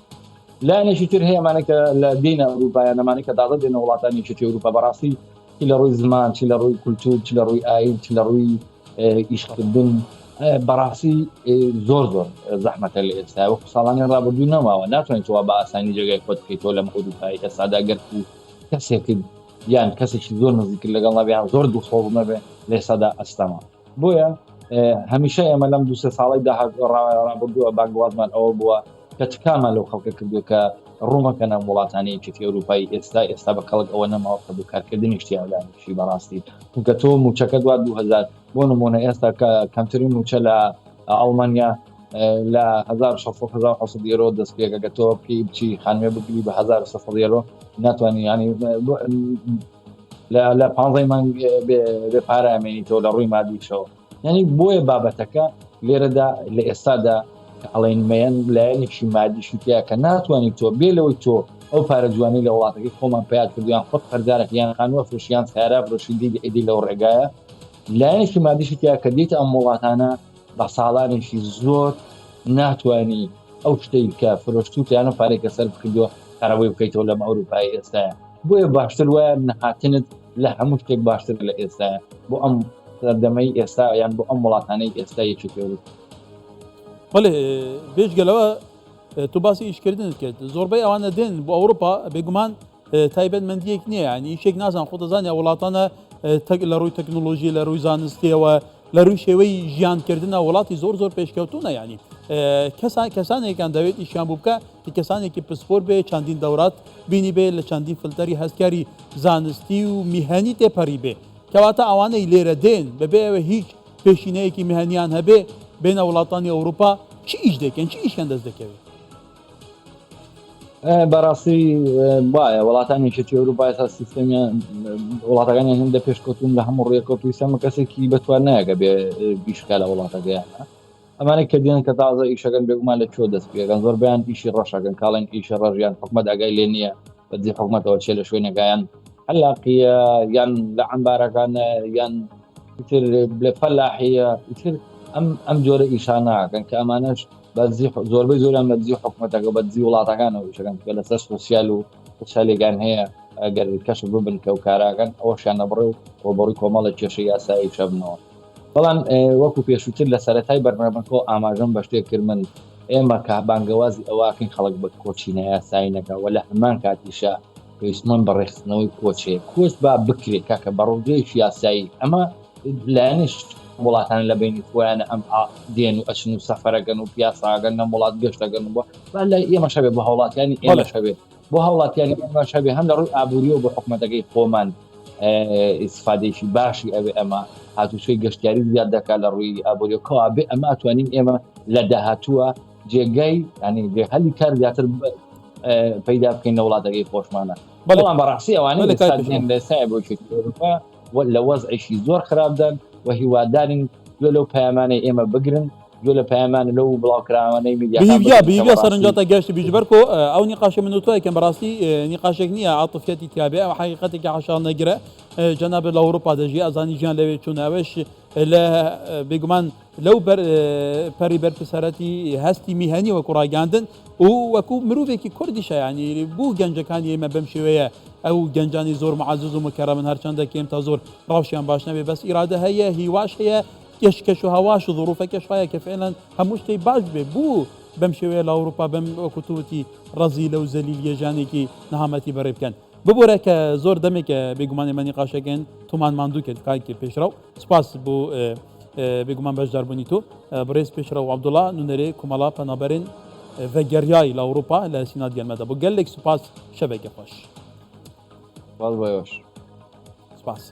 لایەنێکی تر هەیە ئەمانە کە لە دینە ئەوروپایە نەمانی کە داڵە دێنە وڵاتانی یەکێتی ئەوروپا بەڕاستی چی لە ڕووی زمان چی لە ڕووی کولتور چی لە ڕووی ئاین چی لە ڕووی ئیشکردن بەڕاستی زۆر زەحمەتە لە ئێستا وەکو ساڵانی ڕابردوو نەماوە ناتوانین تۆ بە ئاسانی جێگای خۆت بکەیتەوە لەم ئەوروپای ئێستادا گەر کەسێک یان کەسێکی زۆر نزیکر لەگەڵ نەبێ زۆر دووخۆڵ نەبێ لە ئێستادا ئەستەما بۆیە هەمیشە ئێمە لەم دوو سێ ساڵی ڕابردووە بانگوازمان ئەوە بووە کە تکامە لەو خەڵکە کردو کە ڕوومەکەنە وڵاتانی یەکێتی ئەوروپای ئێستا بە کەڵک ئەوە نەماوە کە بۆکارکردنی شتیادانشی بەڕاستی چونکە تۆ موچەکە دوات 2000 بۆ نمونە ئێستا کە کەمترین موچە لە ئەڵمانیا لە 1600 یۆرۆ دەست پێکەکە تۆ پێی بچی خانوێ بگری بە 1600 یۆرۆ ناتوانانی ینی لە 15 مانگ بێ پارامێنیتەوە لە ڕووی مادیشەوە ینی بۆیە بابەتەکە لێرەدا لە ئێستادا ئەڵێنمەیەن لایەنێکی مادیشی تیا کە ناتوانیت تۆ بێ لەوەی تۆ ئەو پارە جوانی لە وڵاتەکەی خۆمان پیاد کردویان خۆت خەرجارێک یان خانووە فرۆشیان سیارە فرۆشی ئیدی لەو ڕێگایە لایەنێکی مادیشی تیا کە دیتە ئەم وڵاتانە بە ساڵانێکی زۆر ناتوانی ئەو شتەی کە فرۆشتوتیانە پارێکە سەر بکردووە قەرەبووی بکەیتەوە لەم ئەوروپای ئێستاە بۆیە باشتر وایە نەهاتنت لە هەموو شتێک باشتر لە ئێستاە بۆ ئەم سەردەمەی ئێستا یان بۆ ئەم وڵاتانەی ئێستا یەکێتی ئەوروپا بەڵێ بێژگەلەوە تو باسی ئیشکردنت کرد زۆربەی ئەوانە دێن بۆ ئەوروپا بێگومان تایبەتمەندیەک نییە ینی شێک نازان خۆتەزانانی وڵاتانە لە ڕووی تەکنۆلۆژی لە ڕووی زانستیەوە لە ڕووی شێوەی ژیانکردنە وڵاتی زۆر پێشکەوتونە ینی کەسانێکان دەوێت ئیشیان بوو بکە کە کەسانێکی پسپۆر بێ چەندین دەورات بینی بێ لە چەندین فلتەری هەستکاری زانستی و میهەنی تێپەڕی بێ کەواتە ئەوانەی لێرە دێن بەبێ ئەوە هیچ پێشینەیەکی میهەنیان هەبێ بینە وڵاتانی ئەوروپا چی ئیش دەکەن چی ئیشیان دەست دەکەوێت بەڕاستی وایە وڵاتانی یەکێتی ئەوروپا ئێستا سیستەمیان وڵاتەکانی هەندە پێشکەوتون لە هەموو ڕێکەوتویسەمە کەسێکی بەتوان نایەکە بێ بیشکە لە وڵاتەکەیانە ئەمانەی کە دێن کە تازە ئیشەکەن بێگومان لە چۆ دەست پێکەن زۆر بەیان ئیشی ڕەشەکەن کاڵێن ئیشە ڕەژیان حکومەت ئاگای لێ نییە بەدی حکومەتەوە چێ لە شوێنەکەیان هەلاقیە یان لە عەمبارەکانە یان ئیتر لە فەلاحیە ئیتر ئەم جۆرە ئیشان ناکەن کە ئەمانەش بەدزی زۆربەی زۆریان بەدزی حکوومەتەکە بەدزی وڵاتەکانەوە شەکەن کە لەسەر سوسیال و سوسیالێکان هەیە ئەگەر کەش ببن کە و کاراکەن ئەوەشیان نەبڕێ و بۆڕی کۆمەڵە کێشەی یاسایی شەبنەوە بەڵام وەکو پێشووتر لە سەرەتای بەرنامەکە ئاماژەم بە شتێک من ئێمە کە بانگەوازی ئەوواکەین خەڵک بە کۆچینە یاساینەکە و لە هەمان کاتیشە پێویستمان بە ڕێخستنەوەی کۆچێ کۆچ با بکرێت کاکە بەڕوودەیەکی یاسایی ئەمە لایەنش وڵاتان لە بینی خۆیانە ئەم دێن و ئەچن و سەفەرەکەن و پیاساگەن نە وڵات گەشتەکەن بۆ لە ئێمە شەبێ بۆ هەوڵاتیانی ئێمە شەبێت بۆ هەوڵاتیانی ئێمە شەبێ هەم لە ڕووی ئابوووریەوە بۆ حکوومەتەکەی خۆمان ئیسفادێکی باشی ئەوێ ئەمە هاتوچۆی گەشتیاری زیاد دەکات لە ڕووی ئابوووریەوە بێ ئەمە ئەتوانین ئێمە لە داهاتووە جێگەی ینی هەلی کار زیاتر پەیدا بکەین لە وڵاتەکەی خۆشمانە بەڵام بەڕاستی ئەوانەی لەسای بۆشێت لە وەزعیشی زۆر خراپدان و هیوادارین گوێ لەو پەیامانەی ئێمە بگرن گوێ لە پەیامان لەو بڵاوکراوانەی میدیا سەرنجاتە گەشتی بیژبەرکۆ ئەو نیقاشە من و تۆ یەکەم بەڕاستی نیقاشێک نییە عاتفێتی تیابێ ئەو حقیقەتێکی حەشان نەگرە جەناب لە ئەوروپا دەژی ئەزانی ژیان لەوێ چووناوێش لە بێگومان لەو پەری بەرپرسەرەتی هەستی میهەنی وەکو ڕاگەاندن و وەکو مرۆڤێکی کوردیشە ینی بوو گەنجەکانی ئێمە بەم شێوەیە ئەو گەنجانی زۆر معزز و مکەرە من هەرچەندە کێم تا زۆر ڕاوشیان باش نەبێ بەس ئیرادە هەیە هیواش هەیە کەش و هەواش و ظروفەکەش وایە کە فعلا هەموو شتەی باش بێ بوو بەم شێوەیە لە ئەوروپا بەم وەکوتوتی ڕەزی لەو زەلیل یێژانێکی نەهامەتی بەڕێ بکەن ببوورە کە زۆر دەمێکە بێگومانی مەنیقاشەکەن تومان ماندوو کرد کاکی پێشرا و سپاس بۆ بێگومان بەشداربوونی تۆ بڕێز پێشرا و عەبدوڵڵا نونەرێ کۆمەڵا پەنابەرین ڤەگەریای لە ئەوروپا لە سینات گەلمەدا بۆ گەلێک سوپاس شەبێکە خۆش باش سپاس